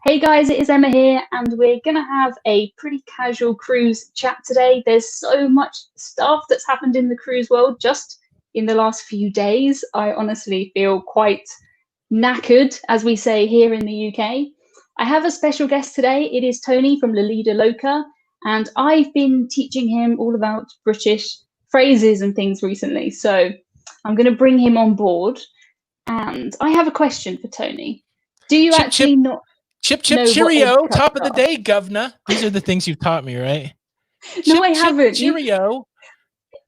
Hey guys, it is Emma here, and we're going to have a pretty casual cruise chat today. There's so much stuff that's happened in the cruise world just in the last few days. I honestly feel quite knackered, as we say here in the UK. I have a special guest today. It is Tony from Lido, Loca, and I've been teaching him all about British phrases and things recently. So I'm going to bring him on board, and I have a question for Tony. Do you Chip, actually not Chip, know what cheerio, egg cups top of the are? day, governor. These are the things you've taught me, right? No, I Chip, haven't. cheerio.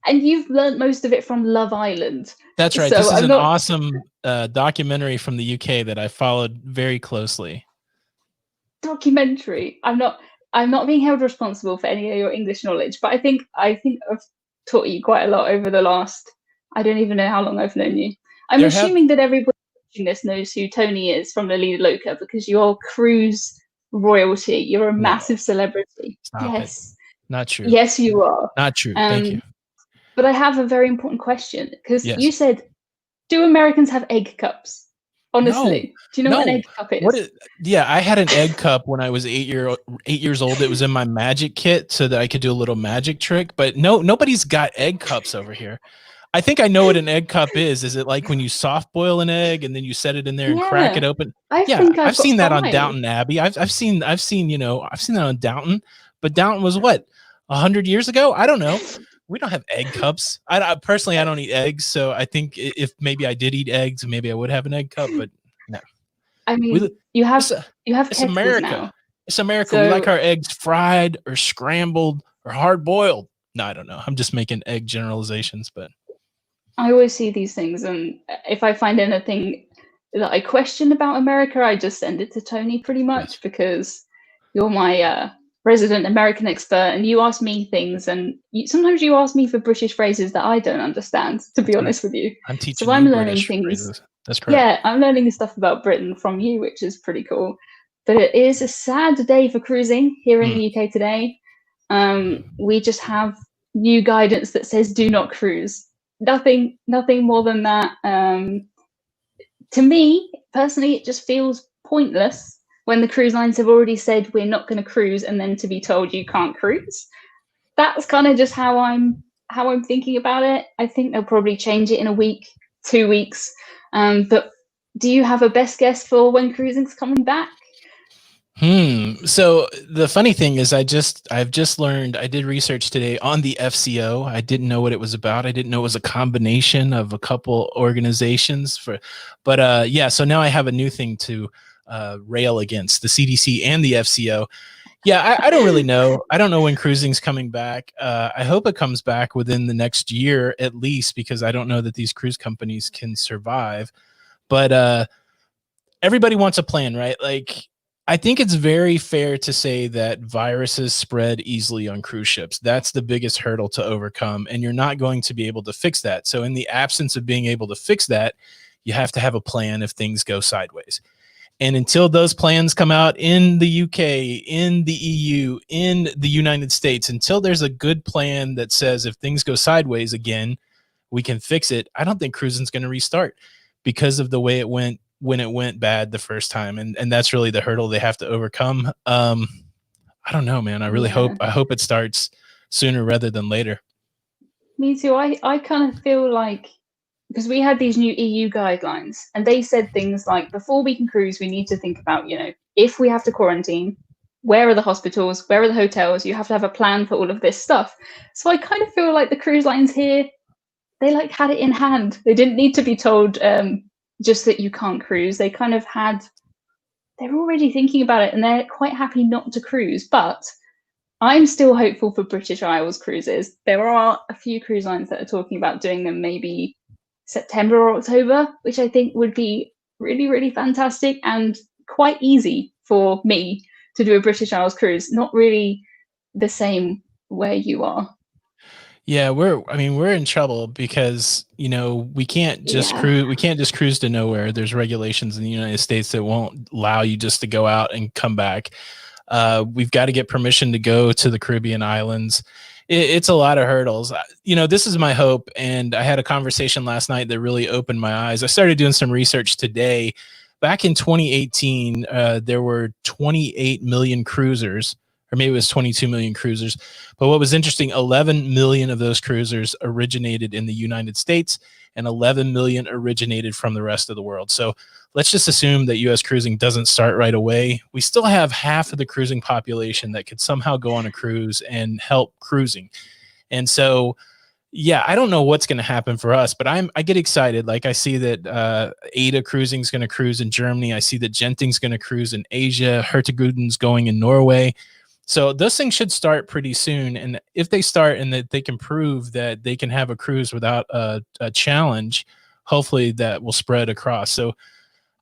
And you've learned most of it from Love Island. That's right. So This is I'm an not awesome documentary from the UK that I followed very closely. documentary. I'm not being held responsible for any of your English knowledge, but I think I've taught you quite a lot over the last, I don't even know how long I've known you. I'm There have assuming that everybody watching this knows who Tony is from the Lido Loca because you're cruise royalty. You're a no. massive celebrity. Stop it. Yes. Not true. Yes, you are. Not true. Thank you. But I have a very important question because Yes. you said, do Americans have egg cups? Honestly, do you know what an egg cup is? Yeah, I had an egg cup when I was 8 years old. It was in my magic kit so that I could do a little magic trick. But no, nobody's got egg cups over here. I think I know what an egg cup is. Is it like when you soft boil an egg and then you set it in there and crack it open? I've seen that on Downton Abbey. I've seen that on Downton. But Downton was what, 100 years ago? I don't know. We don't have egg cups. I personally, I don't eat eggs, so I think if maybe I did eat eggs, maybe I would have an egg cup. But no. I mean, you have it's America. Now. It's America. So, we like our eggs fried or scrambled or hard boiled. No, I don't know. I'm just making egg generalizations, but I always see these things, and if I find anything that I question about America, I just send it to Tony pretty much because you're my resident American expert, and you ask me things, and sometimes you ask me for British phrases that I don't understand, to be honest with you. I'm teaching so I'm learning British things. Phrases. That's correct. Yeah, I'm learning stuff about Britain from you, which is pretty cool. But it is a sad day for cruising here in the UK today. We just have new guidance that says do not cruise. Nothing more than that. To me, personally, it just feels pointless when the cruise lines have already said we're not going to cruise and then to be told you can't cruise. That's kind of just how I'm thinking about it. I think they'll probably change it in a week, 2 weeks. But do you have a best guess for when cruising's coming back? So the funny thing is I've just learned, I did research today on the FCO. I didn't know what it was about. I didn't know it was a combination of a couple organizations but yeah, so now I have a new thing to rail against, the CDC and the FCO. Yeah, I don't really know. I don't know when cruising's coming back. I hope it comes back within the next year at least, because I don't know that these cruise companies can survive. But everybody wants a plan, right? Like, I think it's very fair to say that viruses spread easily on cruise ships. That's the biggest hurdle to overcome, and you're not going to be able to fix that. So in the absence of being able to fix that, you have to have a plan if things go sideways. And until those plans come out in the UK, in the EU, in the United States, until there's a good plan that says if things go sideways again, we can fix it, I don't think cruising's going to restart because of the way it went when it went bad the first time. And that's really the hurdle they have to overcome. I don't know, man. I really hope it starts sooner rather than later. Me too. I kind of feel like, because we had these new EU guidelines and they said things like, before we can cruise, we need to think about, if we have to quarantine, where are the hospitals, where are the hotels? You have to have a plan for all of this stuff. So I kind of feel like the cruise lines here, they like had it in hand. They didn't need to be told just that you can't cruise. They kind of they're already thinking about it and they're quite happy not to cruise. But I'm still hopeful for British Isles cruises. There are a few cruise lines that are talking about doing them maybe September or October, which I think would be really, really fantastic and quite easy for me to do a British Isles cruise. Not really the same where you are. Yeah, we're in trouble because, we can't just cruise. We can't just cruise to nowhere. There's regulations in the United States that won't allow you just to go out and come back. We've got to get permission to go to the Caribbean islands. It's a lot of hurdles. This is my hope. And I had a conversation last night that really opened my eyes. I started doing some research today, back in 2018, there were 28 million cruisers, or maybe it was 22 million cruisers. But what was interesting, 11 million of those cruisers originated in the United States, and 11 million originated from the rest of the world. So let's just assume that U.S. cruising doesn't start right away. We still have half of the cruising population that could somehow go on a cruise and help cruising. And so, yeah, I don't know what's going to happen for us, but I get excited. Like I see that Ada Cruising is going to cruise in Germany. I see that Genting's going to cruise in Asia. Hurtigrutten's going in Norway. So those things should start pretty soon. And if they start and that they can prove that they can have a cruise without a challenge, hopefully that will spread across. So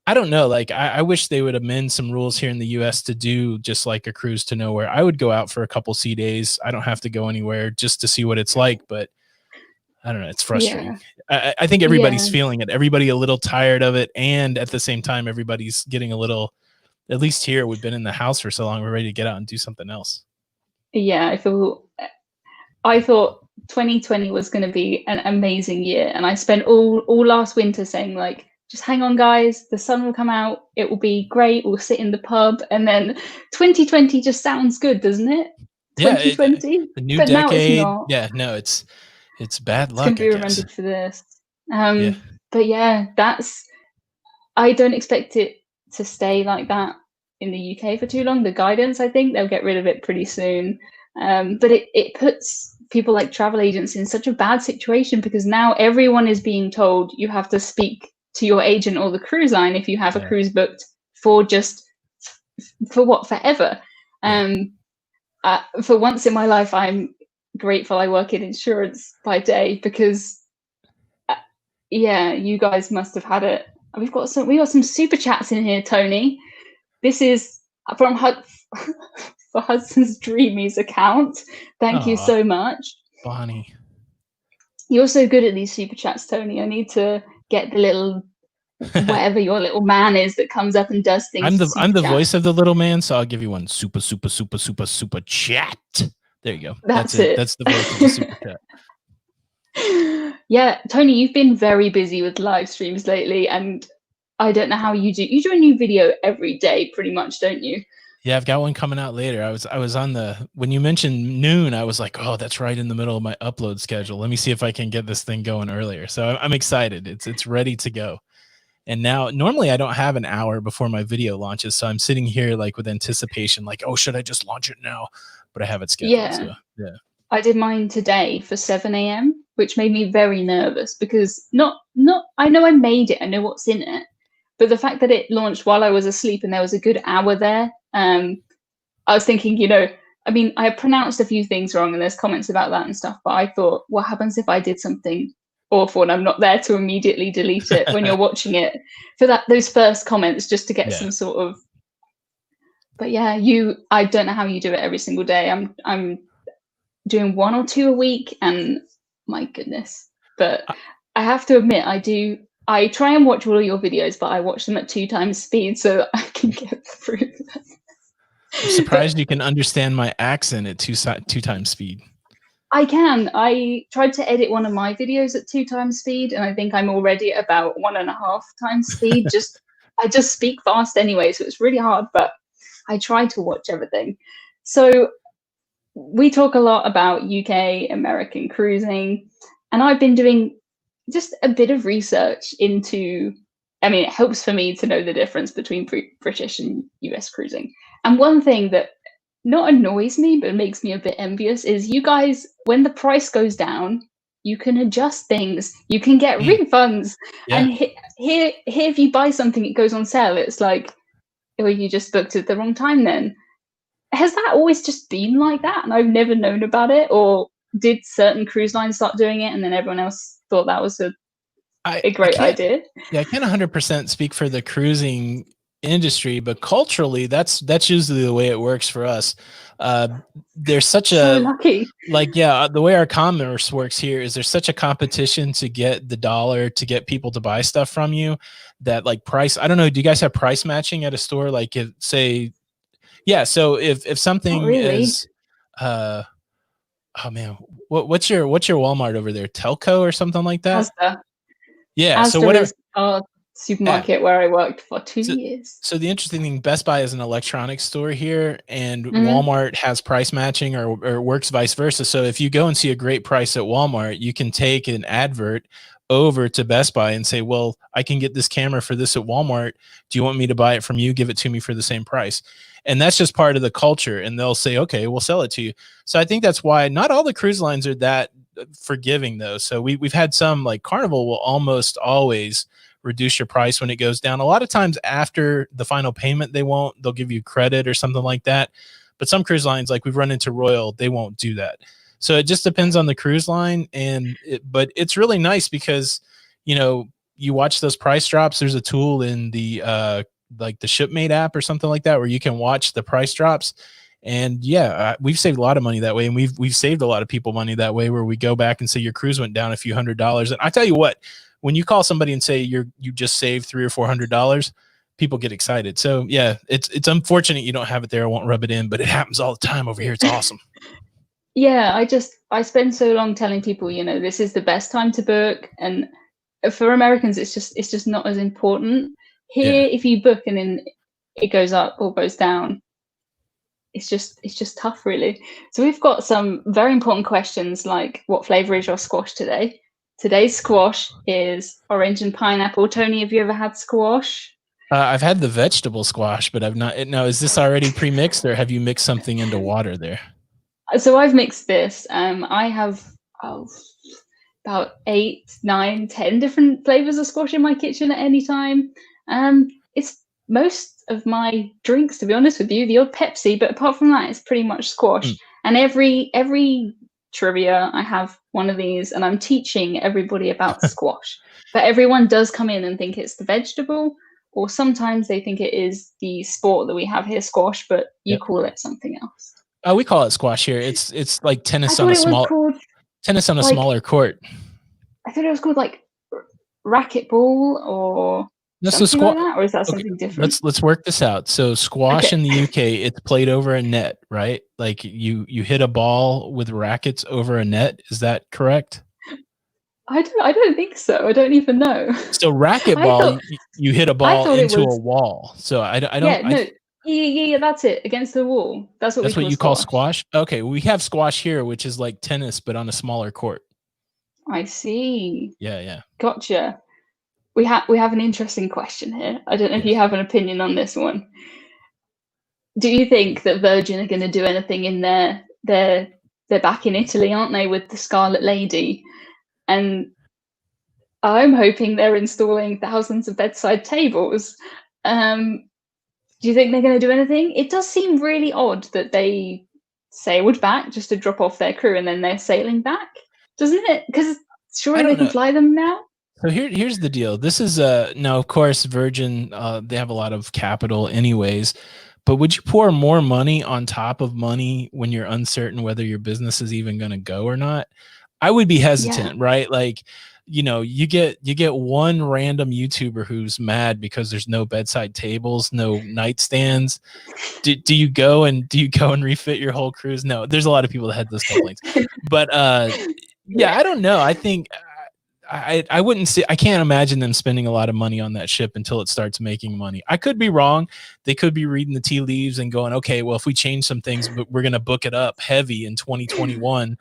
I don't know. Like, I wish they would amend some rules here in the US to do just like a cruise to nowhere. I would go out for a couple sea days. I don't have to go anywhere just to see what it's like, but I don't know. It's frustrating. Yeah. I think everybody's feeling it. Everybody a little tired of it. And at the same time, everybody's getting a little, at least here, we've been in the house for so long. We're ready to get out and do something else. Yeah, I thought 2020 was going to be an amazing year. And I spent all last winter saying, like, just hang on, guys. The sun will come out. It will be great. We'll sit in the pub. And then 2020 just sounds good, doesn't it? 2020? The new but decade. Now it's not. Yeah, no, it's bad luck. It's going to be remembered for this. But yeah, I don't expect it to stay like that in the UK for too long. The guidance, I think they'll get rid of it pretty soon. But it puts people like travel agents in such a bad situation, because now everyone is being told you have to speak to your agent or the cruise line if you have a cruise booked for forever. For once in my life, I'm grateful I work in insurance by day, because you guys must have had it. We got some super chats in here, Tony. This is from for Hudson's Dreamies account. Thank you so much, Bonnie. You're so good at these super chats, Tony. I need to get the little whatever your little man is that comes up and does things. I'm the voice of the little man, so I'll give you one super chat. There you go. That's it. That's the voice of the super chat. Yeah, Tony, you've been very busy with live streams lately, and I don't know how you do. You do a new video every day, pretty much, don't you? Yeah, I've got one coming out later. I was on when you mentioned noon, I was like, oh, that's right in the middle of my upload schedule. Let me see if I can get this thing going earlier. So I'm excited. It's ready to go. And now, normally I don't have an hour before my video launches, so I'm sitting here like with anticipation, like, oh, should I just launch it now? But I have it scheduled. Yeah. So, yeah. I did mine today for 7 a.m., which made me very nervous, because I know I made it, I know what's in it, but the fact that it launched while I was asleep and there was a good hour there, I was thinking, I mean, I pronounced a few things wrong and there's comments about that and stuff, but I thought, what happens if I did something awful and I'm not there to immediately delete it when you're watching it for those first comments, just to get some sort of. But yeah, I don't know how you do it every single day. I'm doing 1 or 2 a week, and my goodness. But I have to admit, I try and watch all of your videos, but I watch them at 2 times speed so that I can get through them. I'm surprised you can understand my accent at 2 times speed. I can. I tried to edit one of my videos at 2 times speed, and I think I'm already at about 1.5 times speed. I just speak fast anyway, so it's really hard, but I try to watch everything. So we talk a lot about UK, American cruising, and I've been doing just a bit of research into, I mean, it helps for me to know the difference between British and US cruising. And one thing that not annoys me, but makes me a bit envious, is you guys, when the price goes down, you can adjust things, you can get refunds. And here, if you buy something, it goes on sale. It's like, oh, you just booked it the wrong time then. Has that always just been like that and I've never known about it? Or did certain cruise lines start doing it and then everyone else thought that was a great idea? Yeah, I can't 100% speak for the cruising industry, but culturally, that's usually the way it works for us. There's such so lucky. The way our commerce works here is there's such a competition to get the dollar, to get people to buy stuff from you, that like price. I don't know. Do you guys have price matching at a store? Like if say. Yeah, so if something is, oh man, what's your Walmart over there? Telco or something like that? Asda. Yeah, Asda so whatever. supermarket where I worked for 2 So, years. so the interesting thing, Best Buy is an electronics store here, and Mhm. Walmart has price matching or works vice versa. So if you go and see a great price at Walmart, you can take an advert over to Best Buy and say, well, I can get this camera for this at Walmart. Do you want me to buy it from you? Give it to me for the same price. And that's just part of the culture. And they'll say, okay, we'll sell it to you. So I think that's why not all the cruise lines are that forgiving though. So we've had some, like Carnival will almost always reduce your price when it goes down. A lot of times after the final payment, they'll give you credit or something like that. But some cruise lines, like we've run into Royal, they won't do that. So it just depends on the cruise line. But it's really nice because, you watch those price drops. There's a tool in the, like the Shipmate app or something like that, where you can watch the price drops. And yeah, we've saved a lot of money that way. And we've saved a lot of people money that way, where we go back and say your cruise went down a few $100s. And I tell you what, when you call somebody and say you just saved $300 or $400, people get excited. So yeah, it's unfortunate you don't have it there. I won't rub it in, but it happens all the time over here. It's awesome. Yeah, I spend so long telling people, this is the best time to book, and for Americans, it's just not as important. Here, Yeah. if you book and then it goes up or goes down, it's just tough, really. So we've got some very important questions, like what flavor is your squash today? Today's squash is orange and pineapple. Tony, have you ever had squash? I've had the vegetable squash, but I've not. Now, is this already pre-mixed, or have you mixed something into water there? So I've mixed this. I have about 8, 9, 10 different flavors of squash in my kitchen at any time. It's most of my drinks, to be honest with you, the odd Pepsi, but apart from that, it's pretty much squash. And every trivia, I have one of these, and I'm teaching everybody about squash. But everyone does come in and think it's the vegetable, or sometimes they think it is the sport that we have here, squash, but you call it something else. Oh, we call it squash here. It's like tennis I on thought a it was small called tennis on a like smaller court. I thought it was called like racquetball or That's the something like squash. that, or is that Okay, something different? let's work this out. So squash Okay. in the UK, it's played over a net, right? Like you hit a ball with rackets over a net. Is that correct? I don't think so. I don't even know. So I racquetball, thought you hit a I ball thought it into a was wall. So I don't. yeah, no. Yeah, that's it. Against the wall. That's what we That's what call you call squash. squash? Okay, we have squash here, which is like tennis, but on a smaller court. I see. Yeah, yeah. Gotcha. We have an interesting question here. I don't know if you Yes. have an opinion on this one. Do you think that Virgin are going to do anything in they're back in Italy, aren't they, with the Scarlet Lady? And I'm hoping they're installing thousands of bedside tables. Do you think they're going to do anything? It does seem really odd that they sailed back just to drop off their crew and then they're sailing back, doesn't it? Because I surely they don't can know. fly them now. So here's the deal. This is now of course Virgin they have a lot of capital anyways, but would you pour more money on top of money when you're uncertain whether your business is even going to go or not? I would be hesitant, right? Like, you get one random YouTuber who's mad because there's no bedside tables, no nightstands. Do you go and refit your whole cruise? No, there's a lot of people that had those complaints. But yeah, I don't know. I think I wouldn't see. I can't imagine them spending a lot of money on that ship until it starts making money. I could be wrong. They could be reading the tea leaves and going, okay, well, if we change some things, but we're going to book it up heavy in 2021.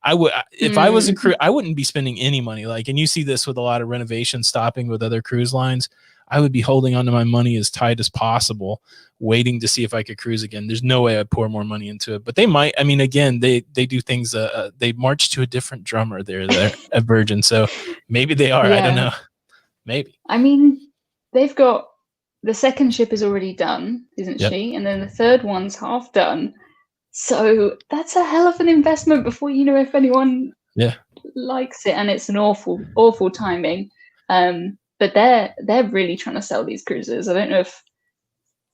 I would, if I was a crew, I wouldn't be spending any money. Like, and you see this with a lot of renovations stopping with other cruise lines. I would be holding onto my money as tight as possible, waiting to see if I could cruise again. There's no way I'd pour more money into it, but they might. I mean, again, they do things. They march to a different drummer there at Virgin, so maybe they are. I don't know. Maybe. I mean, they've got the second ship is already done, isn't she? And then the third one's half done. So that's a hell of an investment before you know if anyone likes it, and it's an awful timing. But they're really trying to sell these cruises. I don't know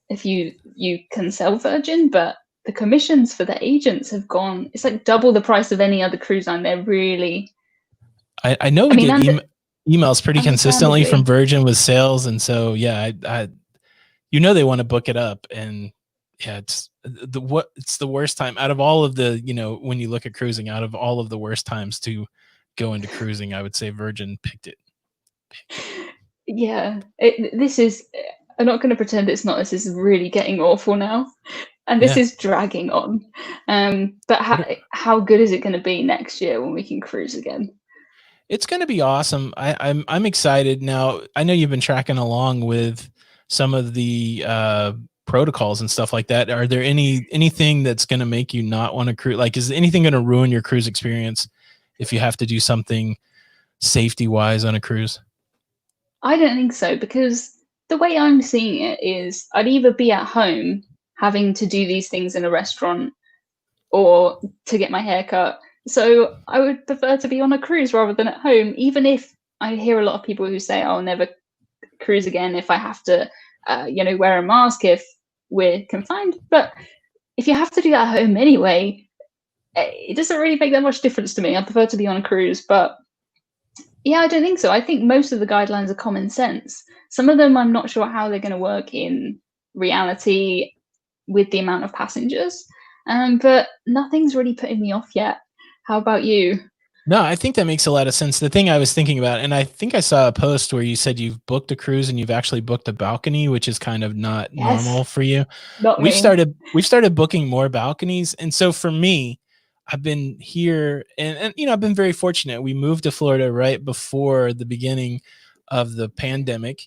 if you can sell Virgin, but the commissions for the agents have gone. It's like double the price of any other cruise line. They're really. I know we get emails pretty consistently from Virgin with sales, and so yeah, I they want to book it up, and yeah, it's the worst time out of all of the, when you look at cruising, out of all of the worst times to go into cruising, I would say Virgin picked it. Yeah, this is. I'm not going to pretend it's not. This is really getting awful now, and this Yeah. is dragging on. But how good is it going to be next year when we can cruise again? It's going to be awesome. I'm excited now. I know you've been tracking along with some of the protocols and stuff like that. Are there anything that's going to make you not want to cruise? Like, is anything going to ruin your cruise experience if you have to do something safety wise on a cruise? I don't think so, because the way I'm seeing it is I'd either be at home having to do these things in a restaurant or to get my hair cut. So I would prefer to be on a cruise rather than at home, even if I hear a lot of people who say I'll never cruise again if I have to, wear a mask if we're confined. But if you have to do that at home anyway, it doesn't really make that much difference to me. I prefer to be on a cruise, but yeah, I don't think so. I think most of the guidelines are common sense. Some of them I'm not sure how they're going to work in reality with the amount of passengers, but nothing's really putting me off yet. How about you? No, I think that makes a lot of sense. The thing I was thinking about, and I think I saw a post where you said you've booked a cruise and you've actually booked a balcony, which is kind of not Yes, normal for you. not We've me. started booking more balconies. And so for me, I've been here and I've been very fortunate. We moved to Florida right before the beginning of the pandemic.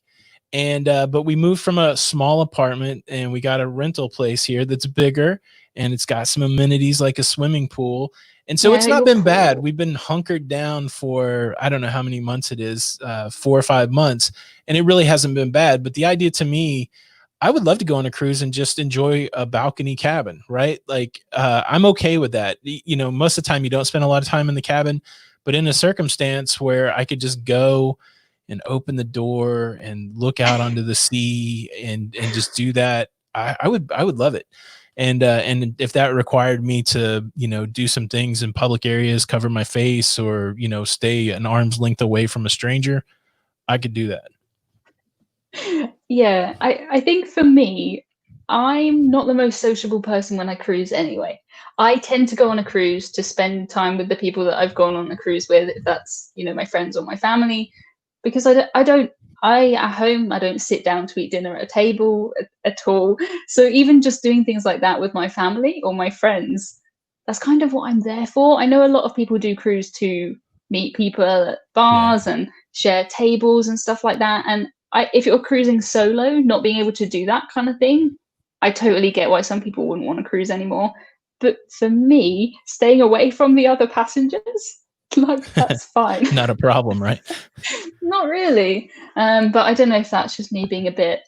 And but we moved from a small apartment and we got a rental place here that's bigger and it's got some amenities like a swimming pool. And so Yeah, it's not you're been bad. cool. We've been hunkered down for I don't know how many months it is, 4 or 5 months, and it really hasn't been bad. But the idea to me, I would love to go on a cruise and just enjoy a balcony cabin, right? Like I'm okay with that. Most of the time you don't spend a lot of time in the cabin, but in a circumstance where I could just go and open the door and look out onto the sea and just do that, I would love it. And if that required me to do some things in public areas, cover my face, or stay an arm's length away from a stranger, I could do that. Yeah, I think for me, I'm not the most sociable person when I cruise anyway. I tend to go on a cruise to spend time with the people that I've gone on a cruise with, if that's, my friends or my family, because I at home, I don't sit down to eat dinner at a table at all. So even just doing things like that with my family or my friends, that's kind of what I'm there for. I know a lot of people do cruise to meet people at Yeah. bars and share tables and stuff like that. And if you're cruising solo, not being able to do that kind of thing, I totally get why some people wouldn't want to cruise anymore. But for me, staying away from the other passengers, like that's fine. Not a problem, right? Not really. But I don't know if that's just me being a bit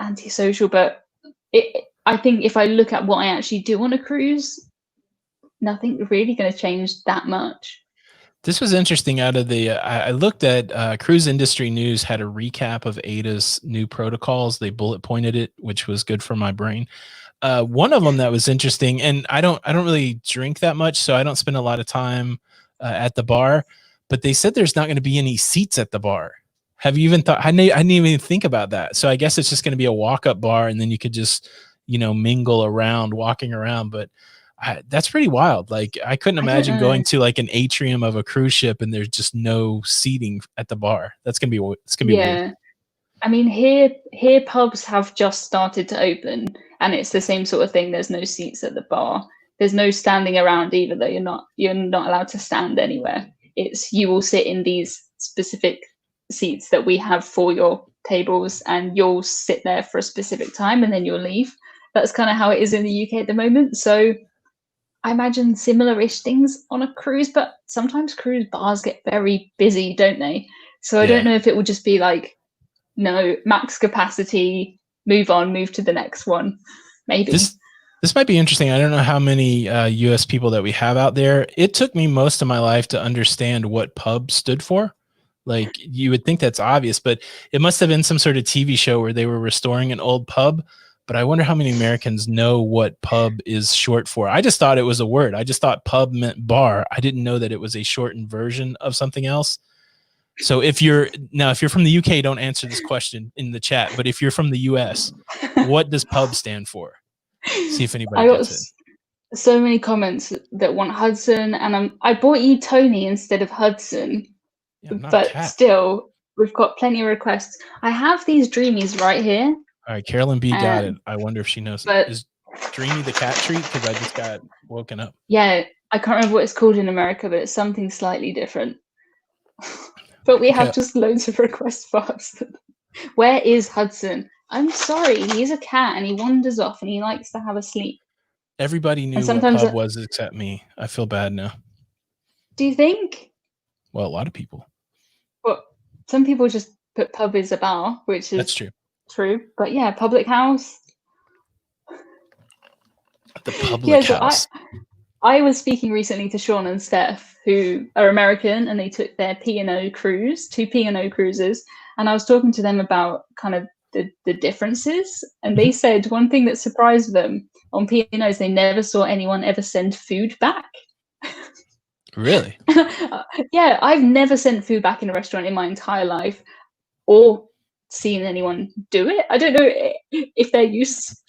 antisocial. But I think if I look at what I actually do on a cruise, nothing really going to change that much. This was interesting. Out of the, I looked at Cruise Industry News had a recap of ADA's new protocols. They bullet pointed it, which was good for my brain. One of them that was interesting, and I don't really drink that much, so I don't spend a lot of time at the bar. But they said there's not going to be any seats at the bar. Have you even thought? I didn't even think about that. So I guess it's just going to be a walk-up bar, and then you could just mingle around, walking around. But that's pretty wild. Like I couldn't I don't imagine know. going to like an atrium of a cruise ship and there's just no seating at the bar. It's gonna be weird. Yeah. I mean, here pubs have just started to open, and it's the same sort of thing. There's no seats at the bar. There's no standing around either, though. You're not allowed to stand anywhere. It's you will sit in these specific seats that we have for your tables, and you'll sit there for a specific time, and then you'll leave. That's kind of how it is in the UK at the moment. So I imagine similar-ish things on a cruise, but sometimes cruise bars get very busy, don't they? So I don't Yeah. know if it will just be like no, max capacity, move to the next one, maybe. This might be interesting. I don't know how many US people that we have out there. It took me most of my life to understand what pub stood for. Like you would think that's obvious, but it must have been some sort of TV show where they were restoring an old pub. But I wonder how many Americans know what pub is short for. I just thought it was a word. I just thought pub meant bar. I didn't know that it was a shortened version of something else. So if you're from the UK, don't answer this question in the chat. But if you're from the US, what does pub stand for? See if anybody I got gets it. so many comments that want Hudson, and I bought you Tony instead of Hudson, Yeah, I'm not a but cat. still, we've got plenty of requests. I have these dreamies right here. All right, Carolyn B got it. Um, I wonder if she knows. but Is Dreamy the cat treat? Because I just got woken up. yeah, I can't remember what it's called in America, but it's something slightly different. But we have Okay. just loads of requests for Hudson. Where is Hudson? I'm sorry, he's a cat and he wanders off and he likes to have a sleep. Everybody And knew what sometimes, pub was except me. I feel bad now. do you think? Well, a lot of people. Well, some people just put pub is a bar, which is That's true. true. But yeah, public house. The public house. I was speaking recently to Sean and Steph, who are American, and they took their P&O cruise, 2 P&O cruises, and I was talking to them about kind of the differences, and they said one thing that surprised them on P&Os, they never saw anyone ever send food back. Really? Yeah, I've never sent food back in a restaurant in my entire life, or seen anyone do it. I don't know if they're used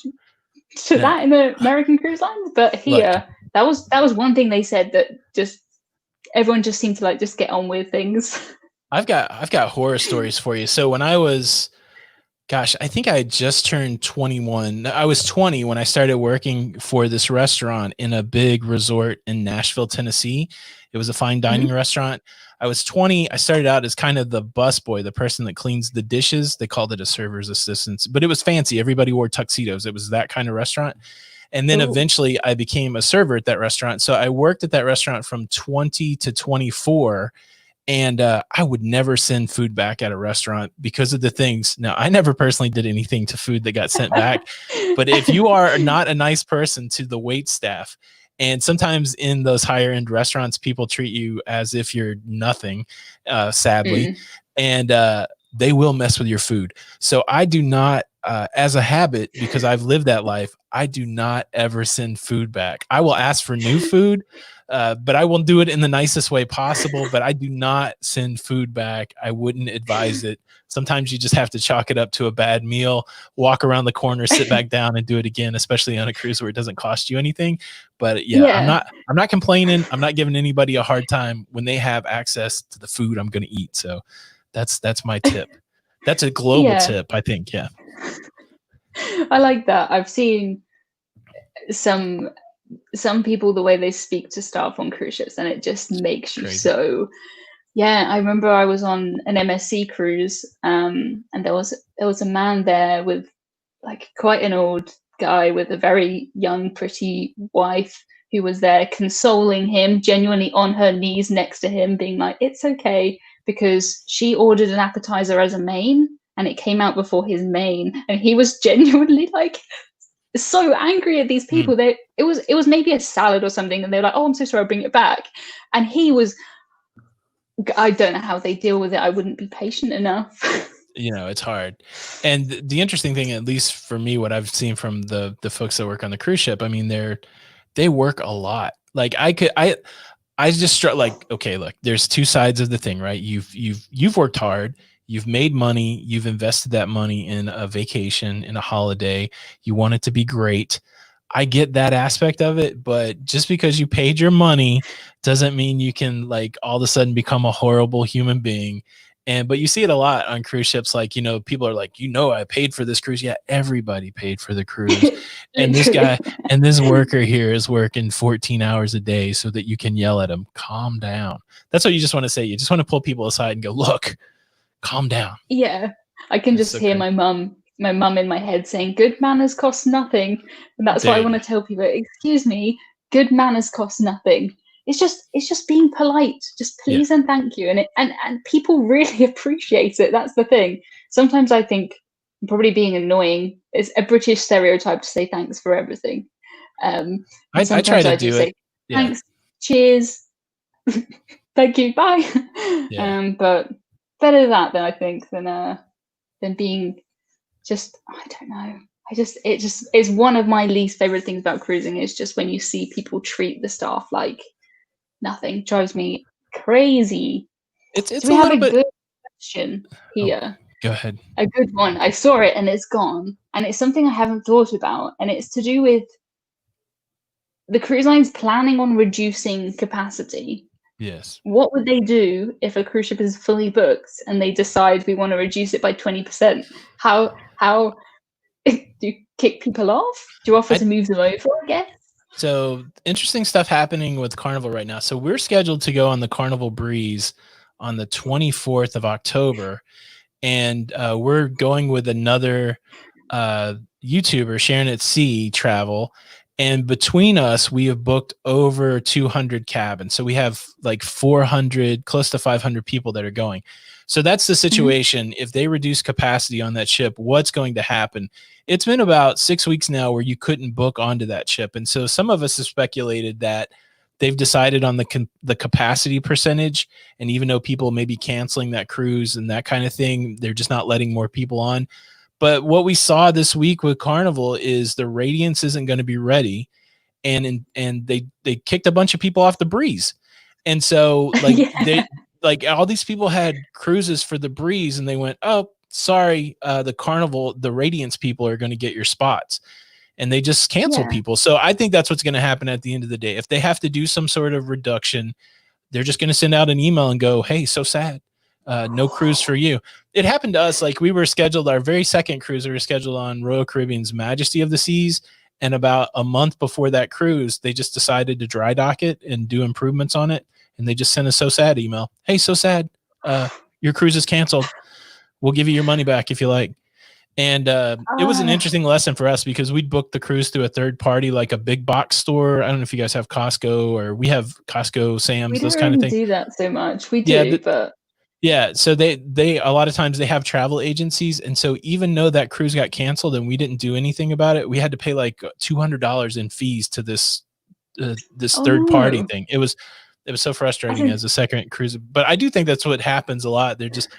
to that in the American cruise lines, but here that was one thing they said that just everyone just seemed to like just get on with things. I've got horror stories for you. So when I was, gosh, I think I had just turned 21. I was 20 when I started working for this restaurant in a big resort in Nashville, Tennessee. It was a fine dining restaurant. I was 20. I started out as kind of the busboy, the person that cleans the dishes. They called it a server's assistant, but it was fancy. Everybody wore tuxedos. It was that kind of restaurant. And then eventually I became a server at that restaurant. So I worked at that restaurant from 20 to 24. And I would never send food back at a restaurant because of the things. Now, I never personally did anything to food that got sent back. But if you are not a nice person to the wait staff, and sometimes in those higher end restaurants, people treat you as if you're nothing, sadly, and they will mess with your food. So I do not, as a habit, because I've lived that life, I do not ever send food back. I will ask for new food. But I will do it in the nicest way possible, but I do not send food back. I wouldn't advise it. Sometimes you just have to chalk it up to a bad meal, walk around the corner, sit back down and do it again, especially on a cruise where it doesn't cost you anything. But yeah, I'm not complaining. I'm not giving anybody a hard time when they have access to the food I'm going to eat. So that's my tip. That's a global tip, I think. Yeah. I like that. I've seen some people, the way they speak to staff on cruise ships, and it just makes you so. Yeah, I remember I was on an MSC cruise, and there was a man there with like quite an old guy with a very young, pretty wife who was there consoling him, genuinely on her knees next to him, being like, "It's okay," because she ordered an appetizer as a main, and it came out before his main, and he was genuinely like so angry at these people. It was maybe a salad or something, and they're like, "Oh, I'm so sorry, I'll bring it back." And he was, I don't know how they deal with it. I wouldn't be patient enough. You know, it's hard. And the interesting thing, at least for me, what I've seen from the folks that work on the cruise ship, I mean, they work a lot. Like I just struck like, okay, look, there's two sides of the thing, right? You've worked hard. You've made money. You've invested that money in a vacation, in a holiday. You want it to be great. I get that aspect of it, but just because you paid your money doesn't mean you can like all of a sudden become a horrible human being. But you see it a lot on cruise ships. Like, you know, people are like, I paid for this cruise. Yeah, everybody paid for the cruise. And this guy and this worker here is working 14 hours a day so that you can yell at him, calm down. That's what you just want to say. You just want to pull people aside and go, look, calm down. Yeah, I can just hear my mum in my head saying, "Good manners cost nothing," and that's what I want to tell people. Excuse me, good manners cost nothing. It's just being polite, just please and thank you, and people really appreciate it. That's the thing. Sometimes I think probably being annoying is a British stereotype to say thanks for everything. I try to do it. Thanks, cheers, thank you, bye. But better that than I think than being just, I don't know. It's one of my least favorite things about cruising is just when you see people treat the staff like nothing. Drives me crazy. It's so we have a good question here. Go ahead. A good one. I saw it and it's gone, and it's something I haven't thought about, and it's to do with the cruise lines planning on reducing capacity. Yes. What would they do if a cruise ship is fully booked and they decide we want to reduce it by 20%? How do you kick people off? Do you offer to move them over, I guess? So interesting stuff happening with Carnival right now. So we're scheduled to go on the Carnival Breeze on the 24th of October, and we're going with another YouTuber, Sharon at Sea Travel. And between us, we have booked over 200 cabins. So we have like 400, close to 500 people that are going. So that's the situation. If they reduce capacity on that ship, what's going to happen? It's been about 6 weeks now where you couldn't book onto that ship. And so some of us have speculated that they've decided on the capacity percentage. And even though people may be canceling that cruise and that kind of thing, they're just not letting more people on. But what we saw this week with Carnival is the Radiance isn't going to be ready, and they kicked a bunch of people off the Breeze, and so like they like all these people had cruises for the Breeze, and they went, oh sorry, the Carnival, the Radiance people are going to get your spots, and they just cancel people. So I think that's what's going to happen at the end of the day. If they have to do some sort of reduction, they're just going to send out an email and go, hey, so sad. No cruise for you. It happened to us. Like we were scheduled, our very second cruise, we were scheduled on Royal Caribbean's Majesty of the Seas. And about a month before that cruise, they just decided to dry dock it and do improvements on it. And they just sent a so sad email. Hey, so sad. Your cruise is canceled. We'll give you your money back if you like. And it was an interesting lesson for us because we'd booked the cruise through a third party, like a big box store. I don't know if you guys have Costco, or we have Costco, Sam's, those kind of things. We don't do that so much. We do, but yeah. So they a lot of times they have travel agencies, and so even though that cruise got canceled and we didn't do anything about it, we had to pay like $200 in fees to this third party thing. It was so frustrating as a second cruise, but I do think that's what happens a lot. They're just,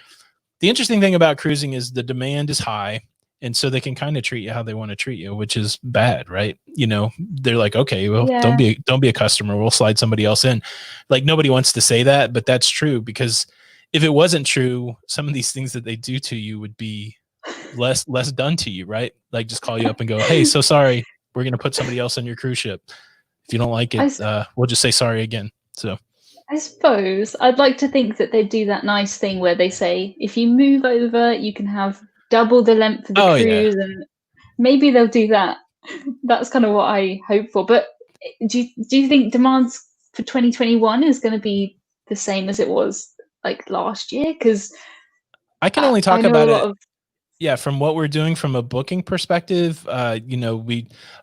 the interesting thing about cruising is the demand is high, and so they can kind of treat you how they want to treat you, which is bad, right? You know, they're like, okay, well, don't be a customer. We'll slide somebody else in. Like nobody wants to say that, but that's true, because if it wasn't true, some of these things that they do to you would be less done to you, right? Like just call you up and go, hey, so sorry, we're going to put somebody else on your cruise ship. If you don't like it, we'll just say sorry again. So I suppose I'd like to think that they do that nice thing where they say, if you move over, you can have double the length of the cruise, and maybe they'll do that. That's kind of what I hope for. But do you think demands for 2021 is going to be the same as it was like last year? Because I can only talk about it. Yeah, from what we're doing from a booking perspective, you know,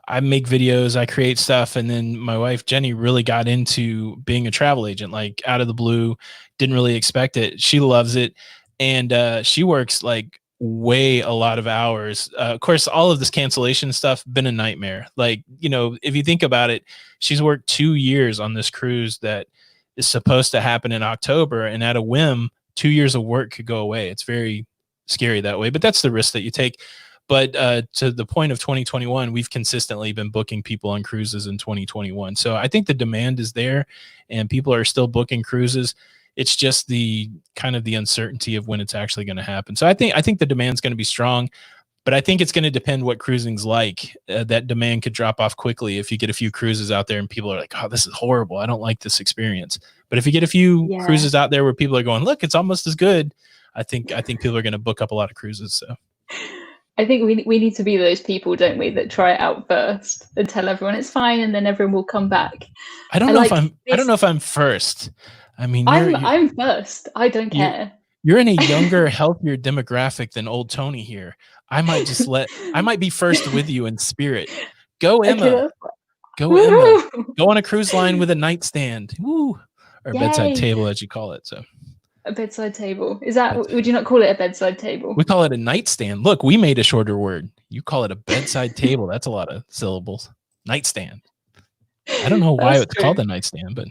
I make videos, I create stuff, and then my wife Jenny really got into being a travel agent, like out of the blue, didn't really expect it. She loves it, and she works like way a lot of hours. Of course, all of this cancellation stuff been a nightmare. Like, you know, if you think about it, she's worked 2 years on this cruise that is supposed to happen in October, and at a whim, 2 years of work could go away. It's very scary that way, but that's the risk that you take. But to the point of 2021, we've consistently been booking people on cruises in 2021. So I think the demand is there and people are still booking cruises. It's just the kind of the uncertainty of when it's actually going to happen. So I think the demand's going to be strong, but I think it's going to depend what cruising's like. That demand could drop off quickly if you get a few cruises out there and people are like, oh, this is horrible, I don't like this experience. But if you get a few cruises out there where people are going, look, it's almost as good, I think people are going to book up a lot of cruises. So I think we need to be those people, don't we, that try it out first and tell everyone it's fine, and then everyone will come back. I don't know if I'm first. I mean, I'm first. I don't care. You're in a younger, healthier demographic than old Tony here. I might be first with you in spirit. Go Emma. Okay, go Emma. Go on a cruise line with a nightstand. Woo. Or bedside table, as you call it. So a bedside table. Is that, would you not call it a bedside table? We call it a nightstand. Look, we made a shorter word. You call it a bedside table. That's a lot of syllables. Nightstand. I don't know why it's called a nightstand, but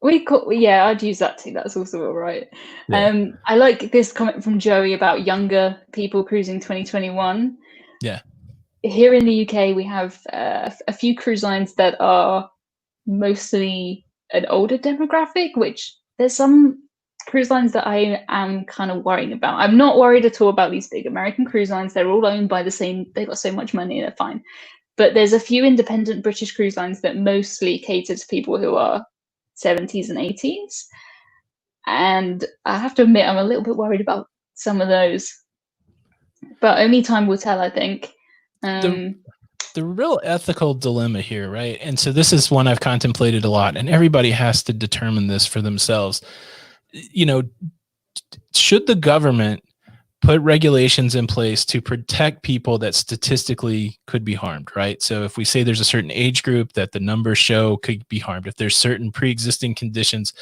I'd use that too. That's also all right. Yeah. I like this comment from Joey about younger people cruising 2021. Yeah. Here in the UK, we have a few cruise lines that are mostly an older demographic, which there's some cruise lines that I am kind of worrying about. I'm not worried at all about these big American cruise lines. They're all owned by the same, they've got so much money, they're fine. But there's a few independent British cruise lines that mostly cater to people who are 70s and 80s. And I have to admit, I'm a little bit worried about some of those. But only time will tell, I think. The real ethical dilemma here, right? And so this is one I've contemplated a lot, and everybody has to determine this for themselves. You know, should the government put regulations in place to protect people that statistically could be harmed, right? So if we say there's a certain age group that the numbers show could be harmed, if there's certain pre-existing conditions,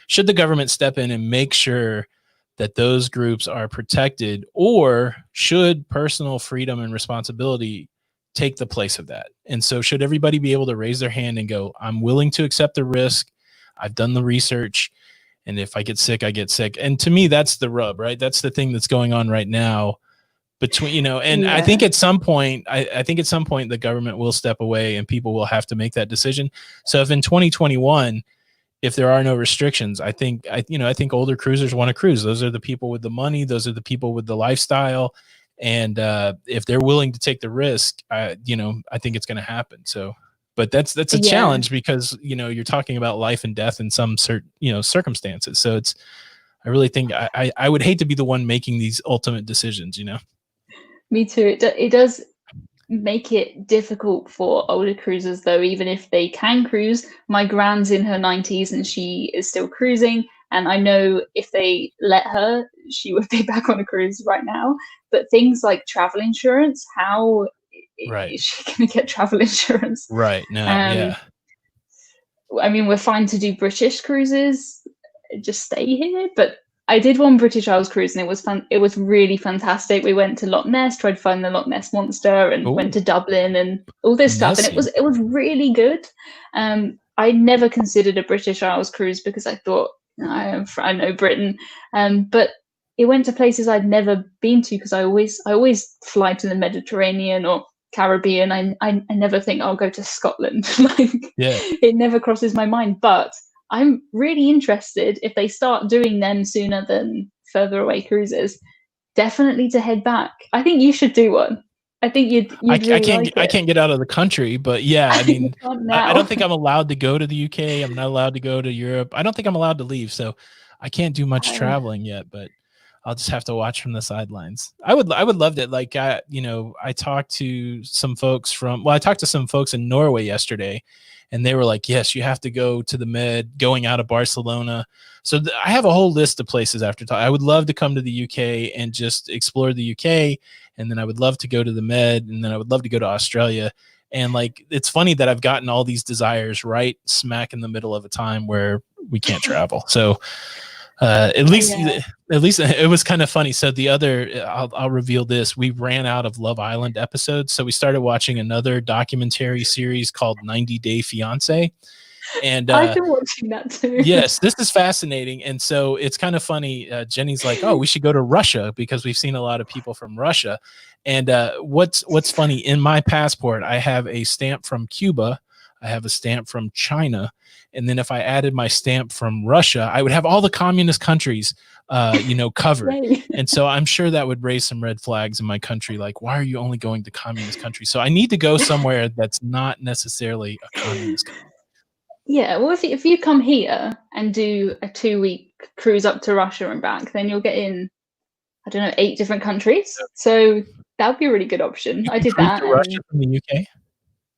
should the government step in and make sure that those groups are protected, or should personal freedom and responsibility take the place of that? And so should everybody be able to raise their hand and go, I'm willing to accept the risk, I've done the research, and if I get sick, I get sick. And to me, that's the rub, right? That's the thing that's going on right now between, you know, and Yeah. I think at some point, I think at some point the government will step away and people will have to make that decision. So if in 2021, if there are no restrictions, I think older cruisers want to cruise. Those are the people with the money. Those are the people with the lifestyle. And if they're willing to take the risk, I think it's going to happen. So, but that's a challenge because, you're talking about life and death in some certain, circumstances. So I really think I would hate to be the one making these ultimate decisions, Me too. It does make it difficult for older cruisers, though, even if they can cruise. My grand's in her 90s and she is still cruising. And I know if they let her, she would be back on a cruise right now. But things like travel insurance, how is she going to get travel insurance? Right. No. Yeah. I mean, we're fine to do British cruises, just stay here. But I did one British Isles cruise and it was fun. It was really fantastic. We went to Loch Ness, tried to find the Loch Ness monster, and went to Dublin and all this stuff. And it was really good. I never considered a British Isles cruise because I thought I know Britain, but it went to places I'd never been to because I always fly to the Mediterranean or Caribbean. I never think I'll go to Scotland. It never crosses my mind. But I'm really interested if they start doing them sooner than further away cruises. Definitely to head back. I think you should do one. I think you'd really like it. I can't get out of the country, but yeah, I mean, I don't think I'm allowed to go to the UK. I'm not allowed to go to Europe. I don't think I'm allowed to leave, so I can't do much traveling yet. But I'll just have to watch from the sidelines. I would love it. Like I talked to some folks I talked to some folks in Norway yesterday, and they were like, yes, you have to go to the Med, going out of Barcelona. So I have a whole list of places after talk. I would love to come to the UK and just explore the UK. And then I would love to go to the Med, and then I would love to go to Australia. And like, it's funny that I've gotten all these desires right smack in the middle of a time where we can't travel. So at least it was kind of funny. So the other, I'll reveal this. We ran out of Love Island episodes. So we started watching another documentary series called 90 Day Fiance. And I've been watching that too. Yes, this is fascinating. And so it's kind of funny. Jenny's like, oh, we should go to Russia because we've seen a lot of people from Russia. And what's funny, in my passport, I have a stamp from Cuba. I have a stamp from China. And then if I added my stamp from Russia, I would have all the communist countries, covered. And so I'm sure that would raise some red flags in my country. Like, why are you only going to communist countries? So I need to go somewhere that's not necessarily a communist country. Yeah, well, if you come here and do a 2-week cruise up to Russia and back, then you'll get in, 8 different countries. So that would be a really good option. I did that. To Russia from the UK?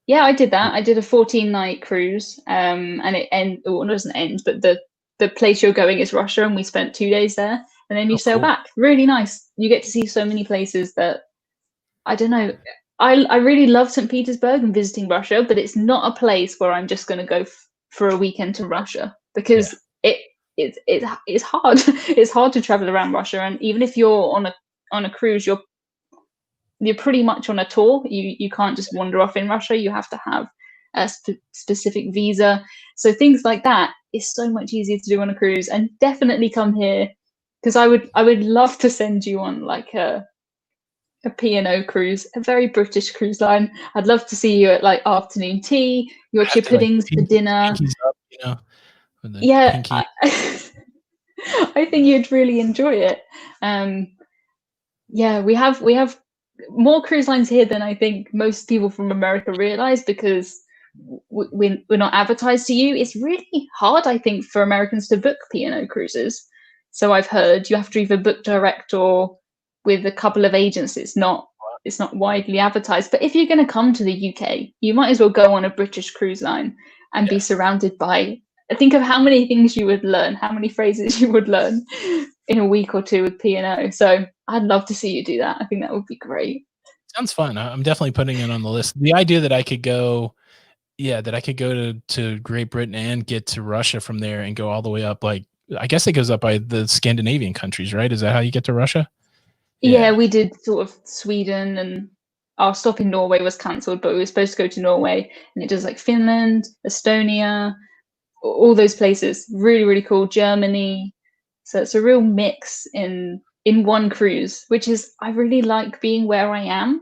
Yeah, I did that. I did a 14-night cruise, and it doesn't end, but the place you're going is Russia, and we spent 2 days there, and then you sail back. Really nice. You get to see so many places that, I don't know. I really love St. Petersburg and visiting Russia, but it's not a place where I'm just going to go for a weekend to Russia because it's hard. It's hard to travel around Russia, and even if you're on a cruise, you're pretty much on a tour. You can't just wander off in Russia. You have to have a specific visa. So things like that is so much easier to do on a cruise. And definitely come here because I would love to send you on like a P&O cruise, a very British cruise line. I'd love to see you at like afternoon tea, your chip puddings for dinner. Up, yeah, I think you'd really enjoy it. Yeah, we have more cruise lines here than I think most people from America realize because we're not advertised to you. It's really hard, I think, for Americans to book P&O cruises. So I've heard you have to either book direct or with a couple of agents. It's not widely advertised. But if you're going to come to the UK, you might as well go on a British cruise line and be surrounded by. Think of how many things you would learn, how many phrases you would learn in a week or two with P&O. So I'd love to see you do that. I think that would be great. Sounds fun. I'm definitely putting it on the list. The idea that I could go, to Great Britain and get to Russia from there and go all the way up, like, I guess it goes up by the Scandinavian countries, right? Is that how you get to Russia? Yeah, we did sort of Sweden, and our stop in Norway was cancelled, but we were supposed to go to Norway, and it does like Finland, Estonia, all those places. Really, really cool. Germany. So it's a real mix in one cruise, which is, I really like being where I am,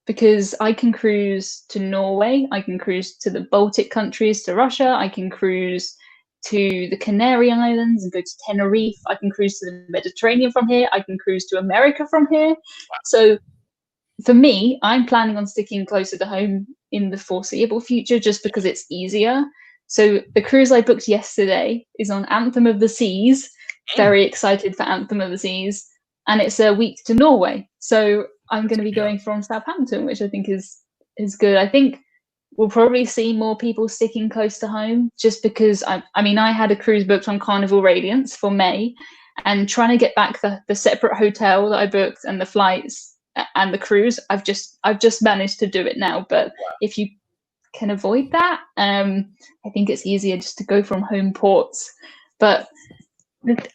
because I can cruise to Norway, I can cruise to the Baltic countries, to Russia, I can cruise to the Canary Islands and go to Tenerife, I can cruise to the Mediterranean from here, I can cruise to America from here. So for me, I'm planning on sticking closer to home in the foreseeable future, just because it's easier. So the cruise I booked yesterday is on Anthem of the Seas. Very excited for Anthem of the Seas. And it's a week to Norway. So I'm going to be going from Southampton, which I think is good. I think we'll probably see more people sticking close to home, just because I had a cruise booked on Carnival Radiance for May, and trying to get back the separate hotel that I booked and the flights and the cruise, I've just managed to do it now. But if you can avoid that, I think it's easier just to go from home ports. But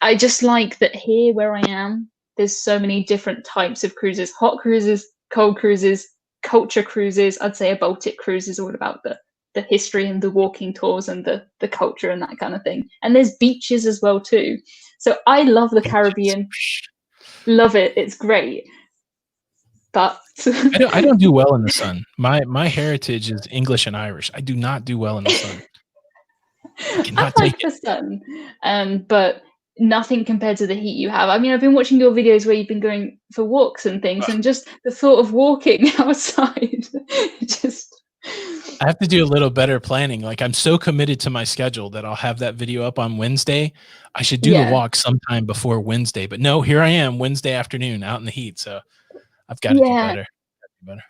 I just like that here where I am, there's so many different types of cruises: hot cruises, cold cruises, culture cruises. I'd say a Baltic cruise is all about the history and the walking tours and the culture and that kind of thing. And there's beaches as well too. So I love the Caribbean. Love it. It's great. But I don't do well in the sun. My heritage is English and Irish. I do not do well in the sun. I like the sun, but nothing compared to the heat you have. I mean, I've been watching your videos where you've been going for walks and things, and just the thought of walking outside, I have to do a little better planning. Like, I'm so committed to my schedule that I'll have that video up on Wednesday. I should do the walk sometime before Wednesday, but no, here I am Wednesday afternoon out in the heat. So I've got to do better.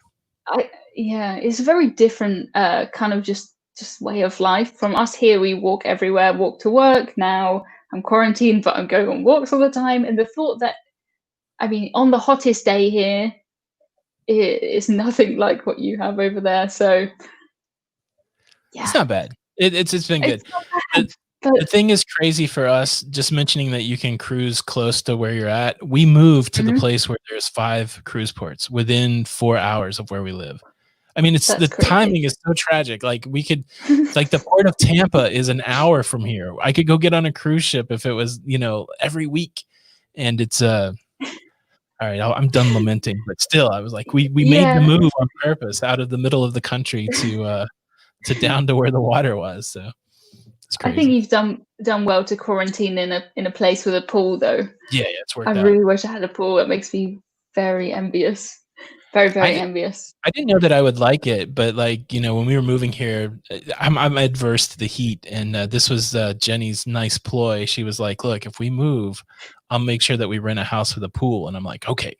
It's a very different kind of just way of life from us here. We walk everywhere, walk to work. Now I'm quarantined, but I'm going on walks all the time. And the thought that, on the hottest day here, it's nothing like what you have over there. So it's not bad. It's been good. The thing is crazy for us, just mentioning that you can cruise close to where you're at. We moved to the place where there's 5 cruise ports within 4 hours of where we live. That's the crazy. Timing is so tragic. Like, it's like the port of Tampa is an hour from here. I could go get on a cruise ship if it was, every week. And it's all right, I'm done lamenting, but still, I was like, we made the move on purpose out of the middle of the country to down to where the water was. So I think you've done well to quarantine in a place with a pool, though. Yeah, it's worked out. I really wish I had a pool. It makes me very envious. Very, very envious. I didn't know that I would like it, but when we were moving here, I'm adverse to the heat, and this was Jenny's nice ploy. She was like, "Look, if we move, I'll make sure that we rent a house with a pool." And I'm like, "Okay,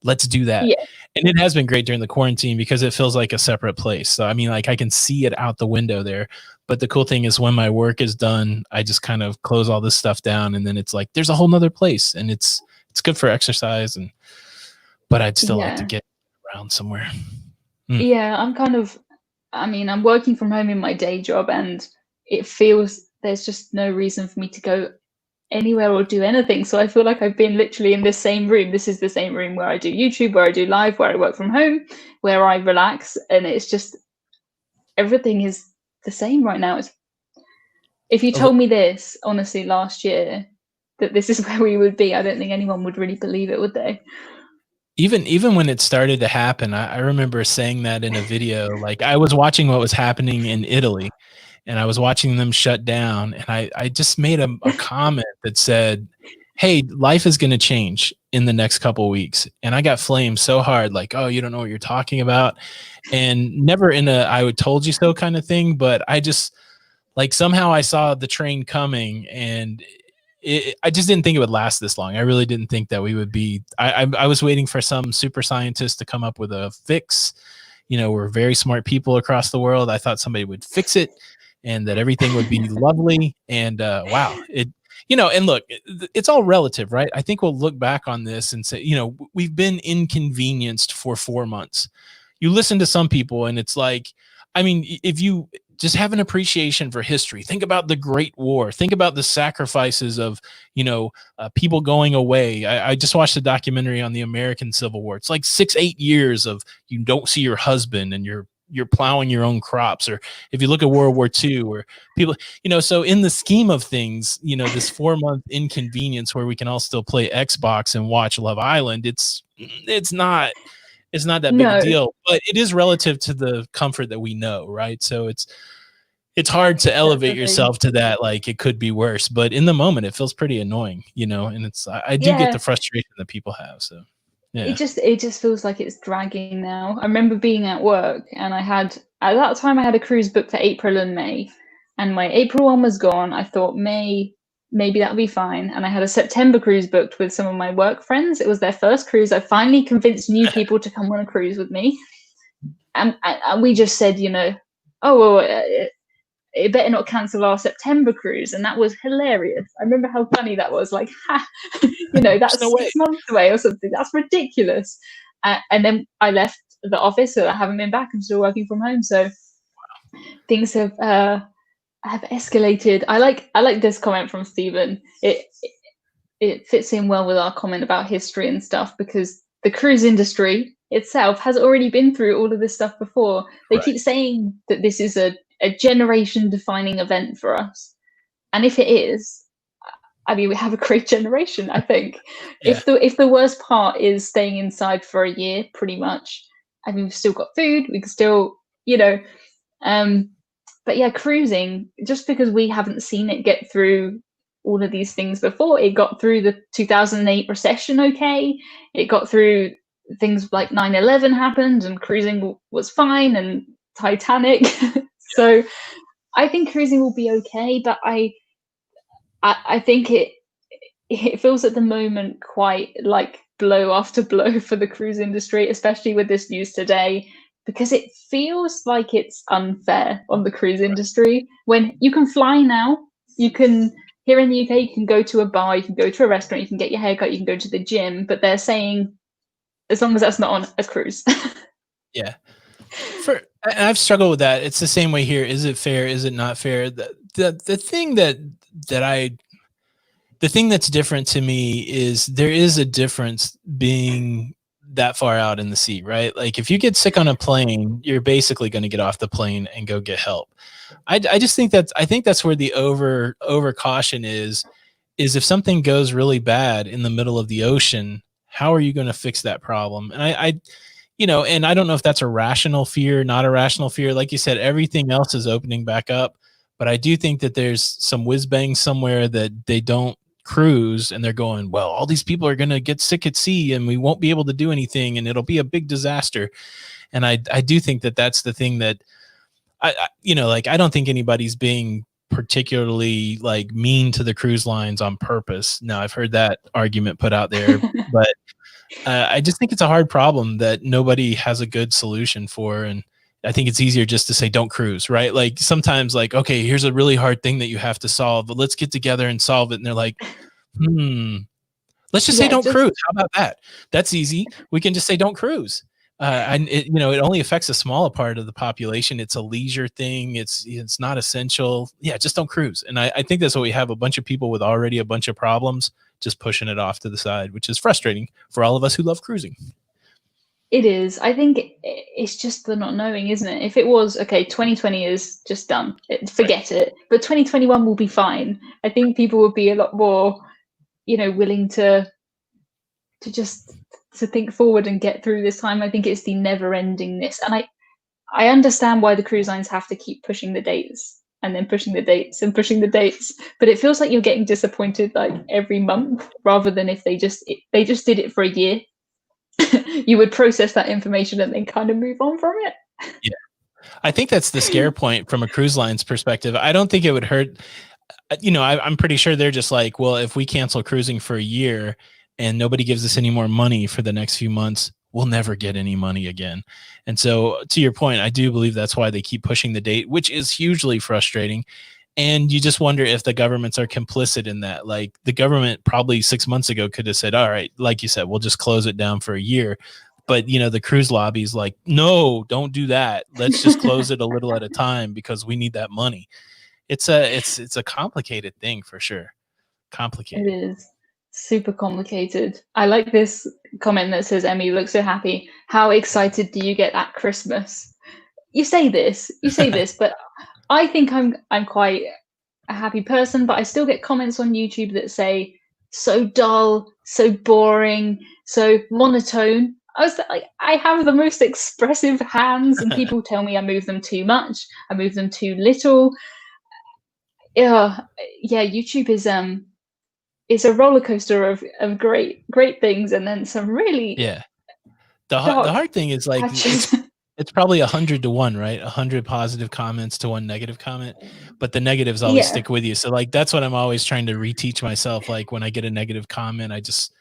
let's do that." Yeah. And it has been great during the quarantine because it feels like a separate place. So I can see it out the window there. But the cool thing is, when my work is done, I just kind of close all this stuff down, and then it's like there's a whole nother place, and it's good for exercise. But I'd still like to get around somewhere. Yeah, I'm working from home in my day job, and it feels there's just no reason for me to go anywhere or do anything. So I feel like I've been literally in this same room. This is the same room where I do YouTube, where I do live, where I work from home, where I relax, and it's just everything is the same right now. If you told me this, honestly, last year, that this is where we would be, I don't think anyone would really believe it, would they? Even when it started to happen, I remember saying that in a video. Like, I was watching what was happening in Italy, and I was watching them shut down, and I just made a comment that said, hey, life is going to change in the next couple of weeks. And I got flamed so hard, like, oh, you don't know what you're talking about. And never in a I would told you so kind of thing, but I just like somehow I saw the train coming, and I just didn't think it would last this long. I really didn't think that we would be. I was waiting for some super scientist to come up with a fix. You know, we're very smart people across the world. I thought somebody would fix it, and that everything would be lovely. And wow, it. You know, and look, it's all relative, right? I think we'll look back on this and say, you know, we've been inconvenienced for 4 months. You listen to some people, and it's like, I mean, if you just have an appreciation for history, think about the Great War, think about the sacrifices of, you know, people going away. I just watched a documentary on the American Civil War. It's like 6-8 years of you don't see your husband, and you're plowing your own crops. Or if you look at World War II, where people, you know, so in the scheme of things, you know, this 4-month inconvenience where we can all still play Xbox and watch Love Island, it's not that big a No, deal, but it is relative to the comfort that we know, right? So it's hard to that's elevate the thing. yourself to that, like it could be worse, but in the moment it feels pretty annoying, you know, and it's I do get Yeah, the frustration that people have. So it yeah. just feels like it's dragging now. I remember being at work and I had at that time I had a cruise booked for April and May, and my April one was gone. I thought May maybe that'll be fine, and I had a September cruise booked with some of my work friends. It was their first cruise. I finally convinced new people to come on a cruise with me, and we just said, you know, oh well, it better not cancel our September cruise. And that was hilarious. I remember how funny that was. Like, ha, you know, There's no that's way. 6 months away or something. That's ridiculous. And then I left the office, so I haven't been back. I'm still working from home, so things have escalated. I like this comment from Stephen. It fits in well with our comment about history and stuff, because the cruise industry itself has already been through all of this stuff before. They Right. keep saying that this is a generation defining event for us. And if it is, I mean, we have a great generation, I think. Yeah. If the worst part is staying inside for a year, pretty much, I mean, we've still got food, we can still, you know, um, but yeah, cruising, just because we haven't seen it get through all of these things before, it got through the 2008 recession okay. It got through things like 9/11 happened and cruising was fine, and Titanic. So I think cruising will be okay, but I think it feels at the moment quite like blow after blow for the cruise industry, especially with this news today, because it feels like it's unfair on the cruise industry when you can fly now. You can, here in the UK, you can go to a bar, you can go to a restaurant, you can get your hair cut, you can go to the gym, but they're saying as long as that's not on a cruise. Yeah. I've struggled with that. It's the same way here. Is it fair? Is it not fair? The thing that I the thing that's different to me is there is a difference being that far out in the sea, right? Like if you get sick on a plane, you're basically going to get off the plane and go get help. I just think I think that's where the over caution is if something goes really bad in the middle of the ocean, how are you going to fix that problem? And you know, and I don't know if that's a rational fear, not a rational fear. Like you said, everything else is opening back up, but I do think that there's some whiz bang somewhere that they don't cruise, and they're going, well, all these people are going to get sick at sea and we won't be able to do anything and it'll be a big disaster. And I do think that that's the thing that you know, like I don't think anybody's being particularly like mean to the cruise lines on purpose. Now I've heard that argument put out there, but I just think it's a hard problem that nobody has a good solution for. And I think it's easier just to say, don't cruise, right? Like sometimes like, okay, here's a really hard thing that you have to solve, but let's get together and solve it. And they're like, let's just say Yeah, don't just cruise. How about that? That's easy. We can just say don't cruise. And you know, it only affects a smaller part of the population. It's a leisure thing. It's not essential. Yeah, just don't cruise. And I think that's what we have: a bunch of people with already a bunch of problems, just pushing it off to the side, which is frustrating for all of us who love cruising. it is. I think it's just the not knowing, isn't it? If it was okay, 2020 is just done. Right. Forget it. But 2021 will be fine. I think people will be a lot more, you know, willing to to think forward and get through this time. I think it's the never endingness, and I understand why the cruise lines have to keep pushing the dates. and then pushing the dates and pushing the dates. But it feels like you're getting disappointed like every month, rather than if they just did it for a year. You would process that information and then kind of move on from it. Yeah. I think that's the scare point from a cruise line's perspective. I don't think it would hurt. I'm pretty sure they're just like, well, if we cancel cruising for a year and nobody gives us any more money for the next few months, we'll never get any money again. And so to your point, I do believe that's why they keep pushing the date, which is hugely frustrating. And you just wonder if the governments are complicit in that. Like the government probably 6 months ago could have said, all right, like you said, we'll just close it down for a year. But the cruise lobby's like, no, don't do that. Let's just close it a little at a time because we need that money. It's a complicated thing for sure. Complicated. It is super complicated. I like this comment that says, Emmy, you look so happy. How excited do you get at Christmas? You say this, but I think I'm quite a happy person, but I still get comments on YouTube that say so dull, so boring, so monotone. I was like, I have the most expressive hands, and people tell me I move them too much, I move them too little. Yeah, YouTube is a roller coaster of great things, and then some really The hard thing is like it's probably 100 to 1, right? 100 positive comments to 1 negative comment, but the negatives always stick with you. So like that's what I'm always trying to reteach myself. Like when I get a negative comment, I just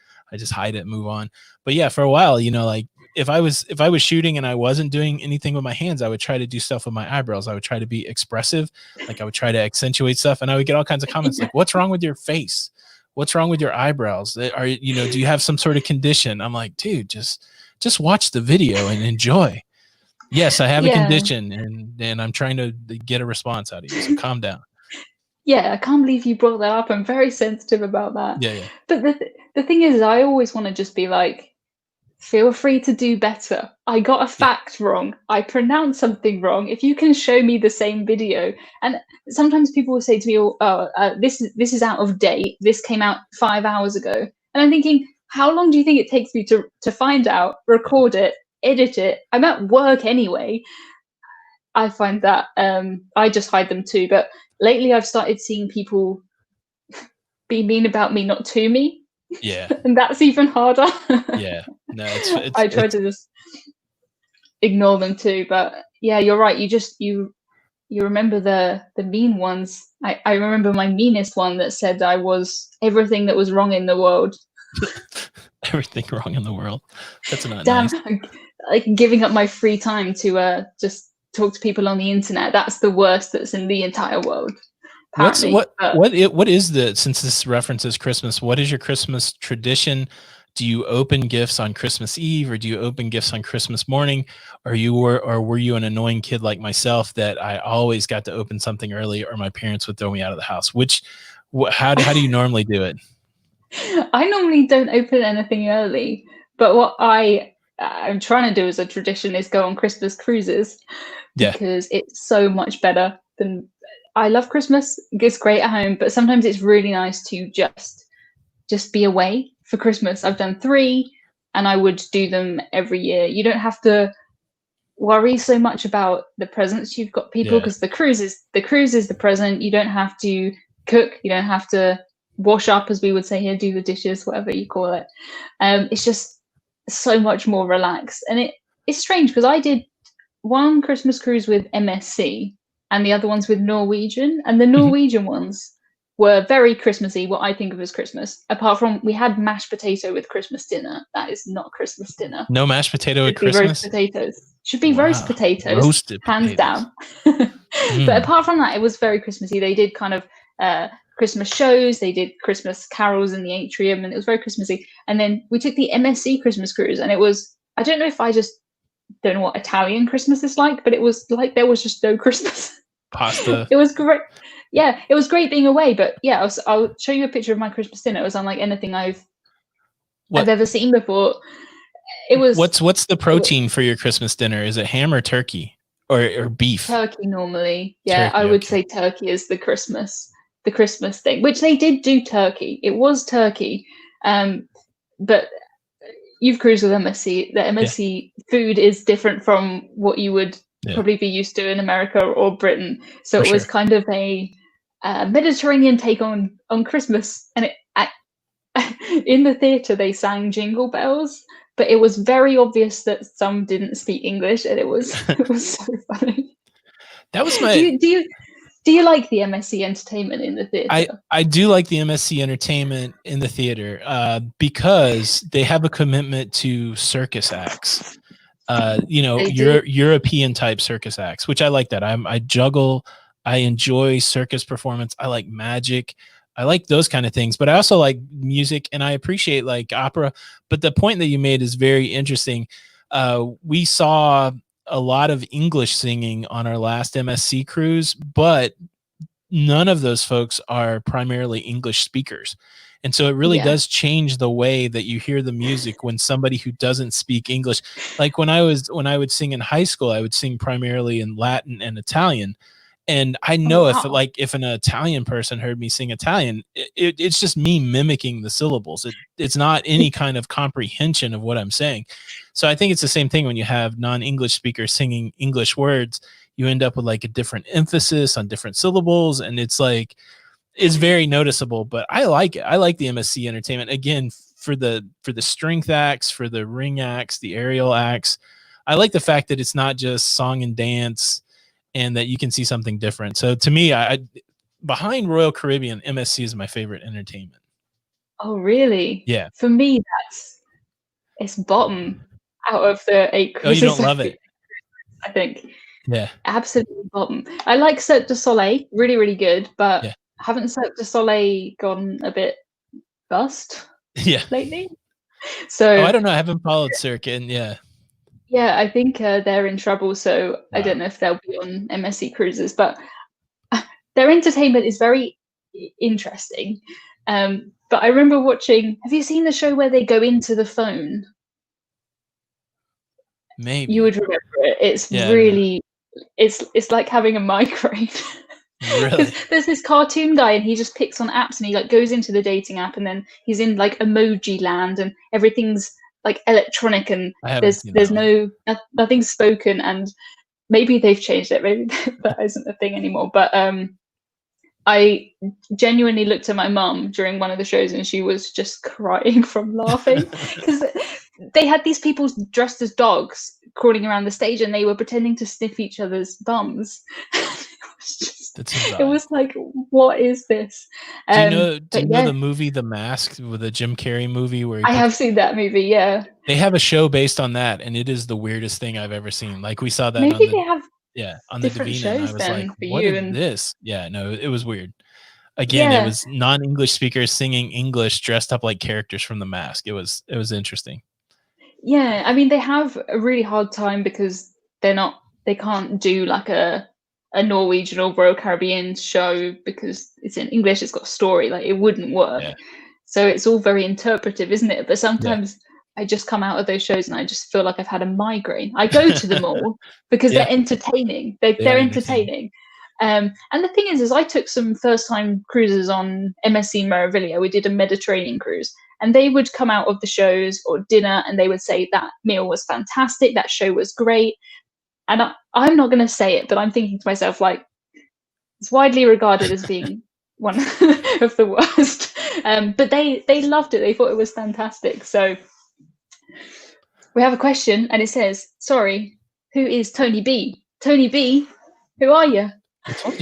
hide it and move on. But yeah, for a while, like if I was shooting and I wasn't doing anything with my hands, I would try to do stuff with my eyebrows. I would try to be expressive, like I would try to accentuate stuff, and I would get all kinds of comments like, "What's wrong with your face? What's wrong with your eyebrows? Do you have some sort of condition?" I'm like, dude, just watch the video and enjoy. Yes, I have a condition, and I'm trying to get a response out of you. So calm down. Yeah, I can't believe you brought that up. I'm very sensitive about that. Yeah. But the thing is, I always want to just be like, feel free to do better. I got a fact wrong. I pronounced something wrong. If you can show me the same video, and sometimes people will say to me, this is out of date. This came out 5 hours ago, and I'm thinking, how long do you think it takes me to find out, record it, edit it? I'm at work anyway. I find that I just hide them too. But lately, I've started seeing people be mean about me, not to me. Yeah. And that's even harder. Yeah. No, I try to just ignore them too. But yeah, you're right. You remember the mean ones. I remember my meanest one that said I was everything that was wrong in the world. Everything wrong in the world. That's not nice. Like giving up my free time to just talk to people on the internet. That's the worst that's in the entire world. What is since this references Christmas, what is your Christmas tradition? Do you open gifts on Christmas Eve, or do you open gifts on Christmas morning? Or were you an annoying kid like myself that I always got to open something early, or my parents would throw me out of the house? How do you normally do it? I normally don't open anything early, but what I'm trying to do as a tradition is go on Christmas cruises, because it's so much better than. I love Christmas. It's great at home, but sometimes it's really nice to just be away for Christmas. I've done 3, and I would do them every year. You don't have to worry so much about the presents you've got people, because the cruise is the present. You don't have to cook. You don't have to wash up, as we would say here, do the dishes, whatever you call it. It's just so much more relaxed, and it's strange because I did one Christmas cruise with MSC and the other ones with Norwegian, and the Norwegian ones were very Christmassy, what I think of as Christmas, apart from we had mashed potato with Christmas dinner. That is not Christmas dinner. No mashed potato at Christmas? Roast potatoes. Should be roast potatoes. Roasted hands potatoes. Down. But apart from that, it was very Christmassy. They did kind of Christmas shows. They did Christmas carols in the atrium, and it was very Christmassy. And then we took the MSC Christmas cruise, and it was, I don't know if I just don't know what Italian Christmas is like, but it was like there was just no Christmas. Pasta. It was great. Yeah, it was great being away. But yeah, I'll show you a picture of my Christmas dinner. It was unlike anything I've ever seen before. It was. What's the protein for your Christmas dinner? Is it ham or turkey or beef? Turkey normally. Yeah, turkey, I would say turkey is the Christmas thing, which they did do turkey. It was turkey, but you've cruised with MSC. The MSC food is different from what you would Yeah. probably be used to in America or Britain. So For it was sure. kind of a Mediterranean take on Christmas, and in the theatre they sang Jingle Bells, but it was very obvious that some didn't speak English, and it was so funny. That was Do my. you like the MSC entertainment in the theatre? I do like the MSC entertainment in the theater because they have a commitment to circus acts. They do. European type circus acts, which I like that. I juggle. I enjoy circus performance. I like magic. I like those kind of things, but I also like music and I appreciate like opera. But the point that you made is very interesting. We saw a lot of English singing on our last MSC cruise, but none of those folks are primarily English speakers. And so it really does change the way that you hear the music when somebody who doesn't speak English, like when I would sing in high school, I would sing primarily in Latin and Italian. And I know if an Italian person heard me sing Italian, it's just me mimicking the syllables. It's not any kind of comprehension of what I'm saying. So I think it's the same thing when you have non-English speakers singing English words. You end up with like a different emphasis on different syllables, and it's very noticeable. But I like it. I like the MSC entertainment again for the strength acts, for the ring acts, the aerial acts. I like the fact that it's not just song and dance, and that you can see something different. So to me, I behind Royal Caribbean, MSC is my favorite entertainment. Oh, really? Yeah. For me, it's bottom out of the 8 cruises. Oh, you don't love it? I think. Yeah. Absolutely bottom. I like Cirque du Soleil, really, really good, but haven't Cirque du Soleil gone a bit bust lately? So I don't know. I haven't followed Cirque, and yeah, I think they're in trouble. So I don't know if they'll be on MSC cruises, but their entertainment is very interesting. But I remember watching. Have you seen the show where they go into the phone? Maybe you would remember it. It's really, it's like having a migraine. Really? There's this cartoon guy and he just picks on apps and he like goes into the dating app and then he's in like emoji land and everything's like electronic and there's nothing's spoken, and maybe they've changed it, maybe that isn't a thing anymore, but I genuinely looked at my mum during one of the shows and she was just crying from laughing because they had these people dressed as dogs crawling around the stage and they were pretending to sniff each other's bums. It was like, what is this? Do you know the movie The Mask, with the Jim Carrey movie? Where I have seen that movie, yeah. They have a show based on that, and it is the weirdest thing I've ever seen. Like we saw that maybe they have on the different Divina, shows and I was like, what is this? Yeah, no, it was weird. Again, it was non-English speakers singing English dressed up like characters from The Mask. It was interesting. Yeah, I mean, they have a really hard time because they can't do like a Norwegian or Royal Caribbean show because it's in English, it's got a story, like it wouldn't work. So it's all very interpretive, isn't it? But sometimes I just come out of those shows and I just feel like I've had a migraine. I go to them all because they're entertaining. They're entertaining. And the thing is I took some first-time cruises on MSC Meraviglia. We did a Mediterranean cruise, and they would come out of the shows or dinner and they would say that meal was fantastic, that show was great. And I'm not going to say it, but I'm thinking to myself, like, it's widely regarded as being one of the worst. But they loved it. They thought it was fantastic. So we have a question, and it says, sorry, who is Tony B? Tony B, who are you? I told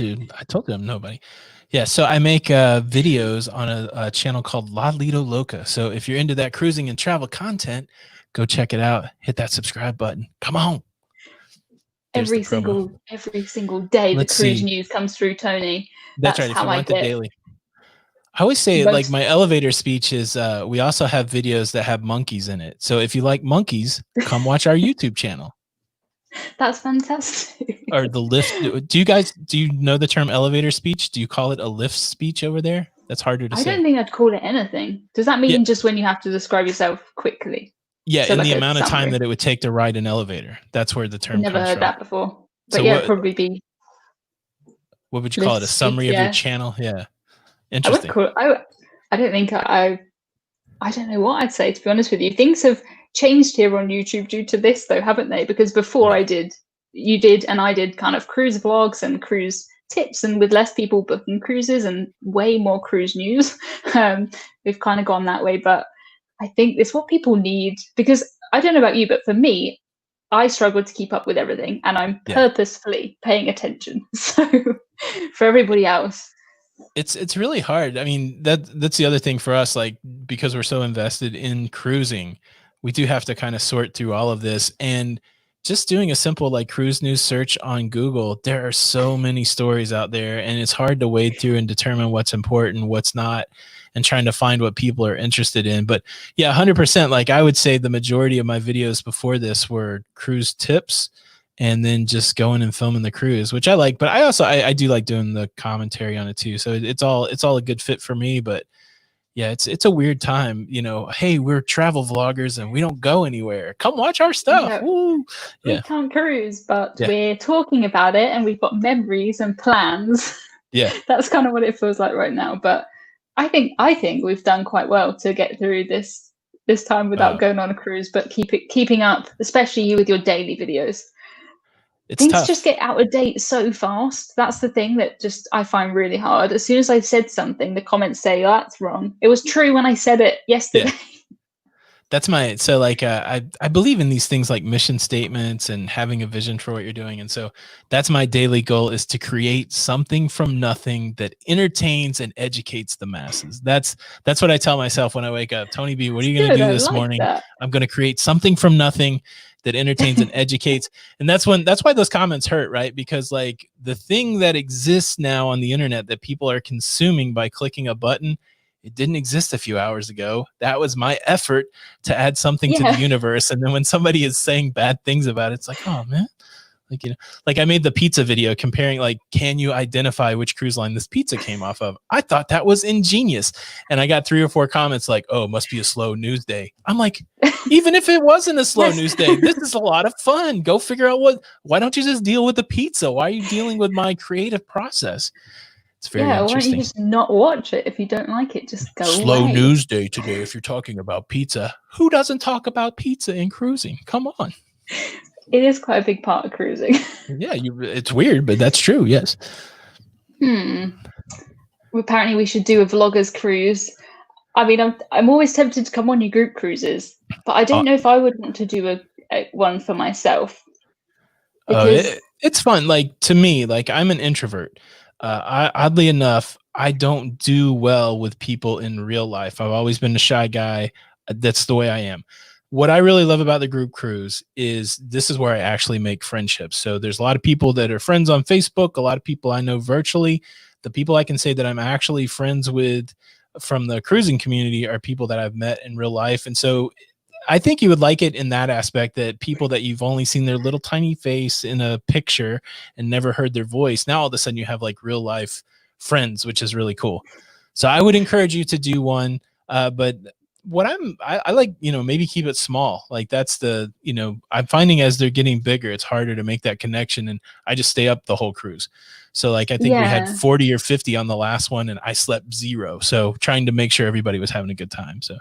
you I'm nobody. Yeah, so I make videos on a channel called Lido, Loca. So if you're into that cruising and travel content, go check it out. Hit that subscribe button. Come on. Every single day, the cruise news comes through Tony. That's right. If you want the daily. I always say, like, my elevator speech is, we also have videos that have monkeys in it. So if you like monkeys, come watch our YouTube channel. That's fantastic. Or the lift. Do you know the term elevator speech? Do you call it a lift speech over there? That's harder to say. I don't think I'd call it anything. Does that mean just when you have to describe yourself quickly? Yeah, so in like the amount of time that it would take to ride an elevator. That's where the term comes from. Never heard that before. But so probably be. What would you call it? A summary of your channel? Yeah. Interesting. I don't think I don't know what I'd say, to be honest with you. Things have changed here on YouTube due to this, though, haven't they? Because before I did you did and I did kind of cruise vlogs and cruise tips, and with less people booking cruises and way more cruise news, we've kind of gone that way. But I think it's what people need, because I don't know about you, but for me, I struggle to keep up with everything, and I'm purposefully paying attention. So for everybody else, it's really hard. I mean, that's the other thing for us, like, because we're so invested in cruising, we do have to kind of sort through all of this. And just doing a simple like cruise news search on Google, there are so many stories out there, and it's hard to wade through and determine what's important, what's not, and trying to find what people are interested in. But yeah, 100%. Like, I would say the majority of my videos before this were cruise tips, and then just going and filming the cruise, which I like. But I also I do like doing the commentary on it too. So it's all a good fit for me. But yeah, it's a weird time, you know. Hey, we're travel vloggers and we don't go anywhere. Come watch our stuff. Yeah. Woo. We can't cruise, but we're talking about it, and we've got memories and plans. Yeah. That's kind of what it feels like right now. But I think we've done quite well to get through this time without going on a cruise, but keeping up, especially you with your daily videos. Things tough. Just get out of date so fast. That's the thing that just I find really hard. As soon as I said something, the comments say, "Oh, that's wrong." It was true when I said it yesterday. Yeah. That's so like I believe in these things like mission statements and having a vision for what you're doing. And so that's my daily goal, is to create something from nothing that entertains and educates the masses. That's what I tell myself when I wake up. Tony B, what are you going to do this morning? I'm going to create something from nothing that entertains and educates. And that's why those comments hurt, right? Because like the thing that exists now on the internet that people are consuming by clicking a button, it didn't exist a few hours ago. That was my effort to add something to the universe. And then when somebody is saying bad things about it, it's like, oh man, like, you know, like I made the pizza video comparing, like, can you identify which cruise line this pizza came off of? I thought that was ingenious. And I got 3 or 4 comments like, oh, must be a slow news day. I'm like, even if it wasn't a slow news day, this is a lot of fun. Go figure out why don't you just deal with the pizza? Why are you dealing with my creative process? It's very interesting. Why don't you just not watch it? If you don't like it, just go Slow away. news day today if you're talking about pizza. Who doesn't talk about pizza in cruising? Come on. It is quite a big part of cruising. Yeah, it's weird, but that's true, yes. Apparently we should do a vloggers cruise. I mean, I'm always tempted to come on your group cruises, but I don't know if I would want to do a one for myself. It's fun. Like, to me, like, I'm an introvert. Oddly enough, I don't do well with people in real life. I've always been a shy guy. That's the way I am. What I really love about the group cruise is this is where I actually make friendships. So there's a lot of people that are friends on Facebook, a lot of people I know virtually. The people I can say that I'm actually friends with from the cruising community are people that I've met in real life. And so I think you would like it in that aspect, that people that you've only seen their little tiny face in a picture and never heard their voice, now all of a sudden you have like real life friends, which is really cool. So I would encourage you to do one. But what I like, you know, maybe keep it small. Like, that's the, you know, I'm finding as they're getting bigger, it's harder to make that connection. And I just stay up the whole cruise. So like, I think we had 40 or 50 on the last one and I slept 0. So trying to make sure everybody was having a good time. So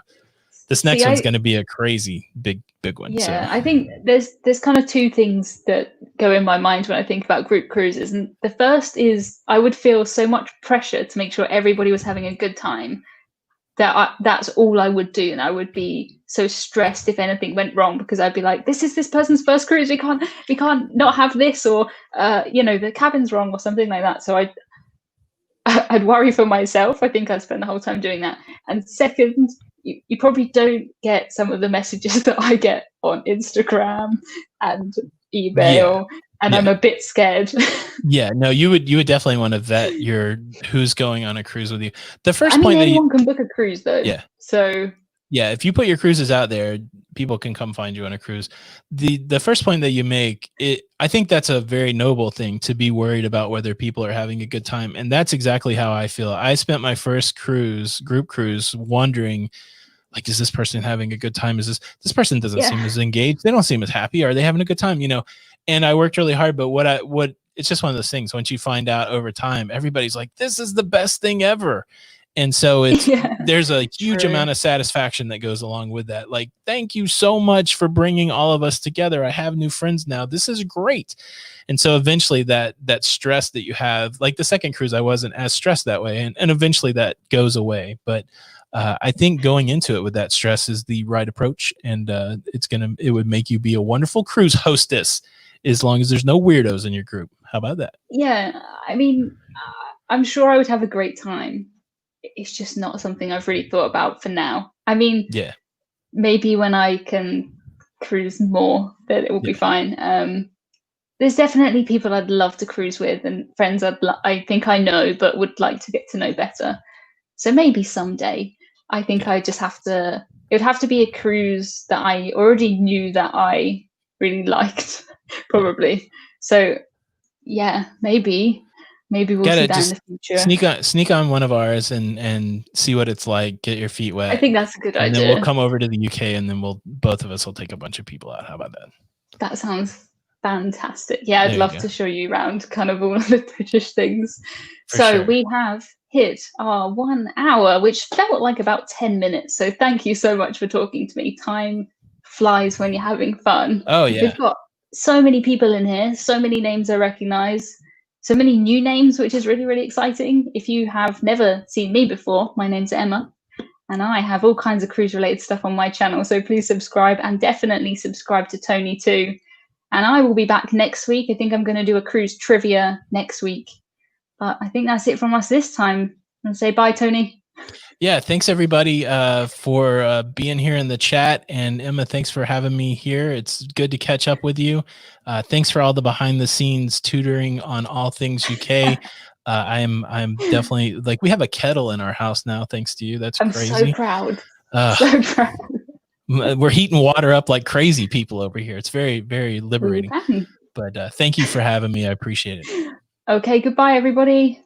this next one's going to be a crazy big one. Yeah, so. I think there's kind of 2 things that go in my mind when I think about group cruises. And the first is I would feel so much pressure to make sure everybody was having a good time that that's all I would do. And I would be so stressed if anything went wrong, because I'd be like, this is this person's first cruise. We can't not have this, or, you know, the cabin's wrong or something like that. So I'd worry for myself. I think I'd spend the whole time doing that. And second, you probably don't get some of the messages that I get on Instagram and email, and I'm a bit scared. Yeah, no, you would definitely want to vet who's going on a cruise with you. The first point anyone can book a cruise though. Yeah. So yeah, if you put your cruises out there, people can come find you on a cruise. The first point that you make, I think that's a very noble thing, to be worried about whether people are having a good time. And that's exactly how I feel. I spent my first group cruise, wondering, like, is this person having a good time? Is this person doesn't seem as engaged? They don't seem as happy. Are they having a good time? You know, and I worked really hard, but it's just one of those things. Once you find out over time, everybody's like, this is the best thing ever. And so Yeah, there's a huge true. amount of satisfaction that goes along with that. Like, thank you so much for bringing all of us together. I have new friends now. This is great. And so eventually that stress that you have, like the second cruise, I wasn't as stressed that way. And eventually that goes away. But I think going into it with that stress is the right approach. And it would make you be a wonderful cruise hostess as long as there's no weirdos in your group. How about that? Yeah, I mean, I'm sure I would have a great time. It's just not something I've really thought about for now. I mean, Yeah. maybe when I can cruise more, that it will be fine. There's definitely people I'd love to cruise with, and friends I think I know, but would like to get to know better. So maybe someday. I think I just have to. It would have to be a cruise that I already knew that I really liked, probably. So yeah, maybe we'll see that in the future. Sneak on one of ours and see what it's like. Get your feet wet. I think that's a good and idea. then we'll come over to the UK, and then both of us will take a bunch of people out. How about that? That sounds fantastic. Yeah, I'd love to show you around kind of all of the British things. So we have hit our 1 hour, which felt like about 10 minutes. So thank you so much for talking to me. Time flies when you're having fun. Oh yeah. We've got so many people in here, so many names I recognize, so many new names, which is really, really exciting. If you have never seen me before, my name's Emma, and I have all kinds of cruise related stuff on my channel. So please subscribe, and definitely subscribe to Tony too. And I will be back next week. I think I'm going to do a cruise trivia next week. But I think that's it from us this time. And say bye, Tony. Yeah, thanks everybody for being here in the chat. And Emma, thanks for having me here. It's good to catch up with you. Thanks for all the behind the scenes tutoring on all things UK. I'm definitely, like, we have a kettle in our house now, thanks to you. That's crazy. I'm so proud. So proud. We're heating water up like crazy people over here. It's very, very liberating. But thank you for having me. I appreciate it. Okay, goodbye, everybody.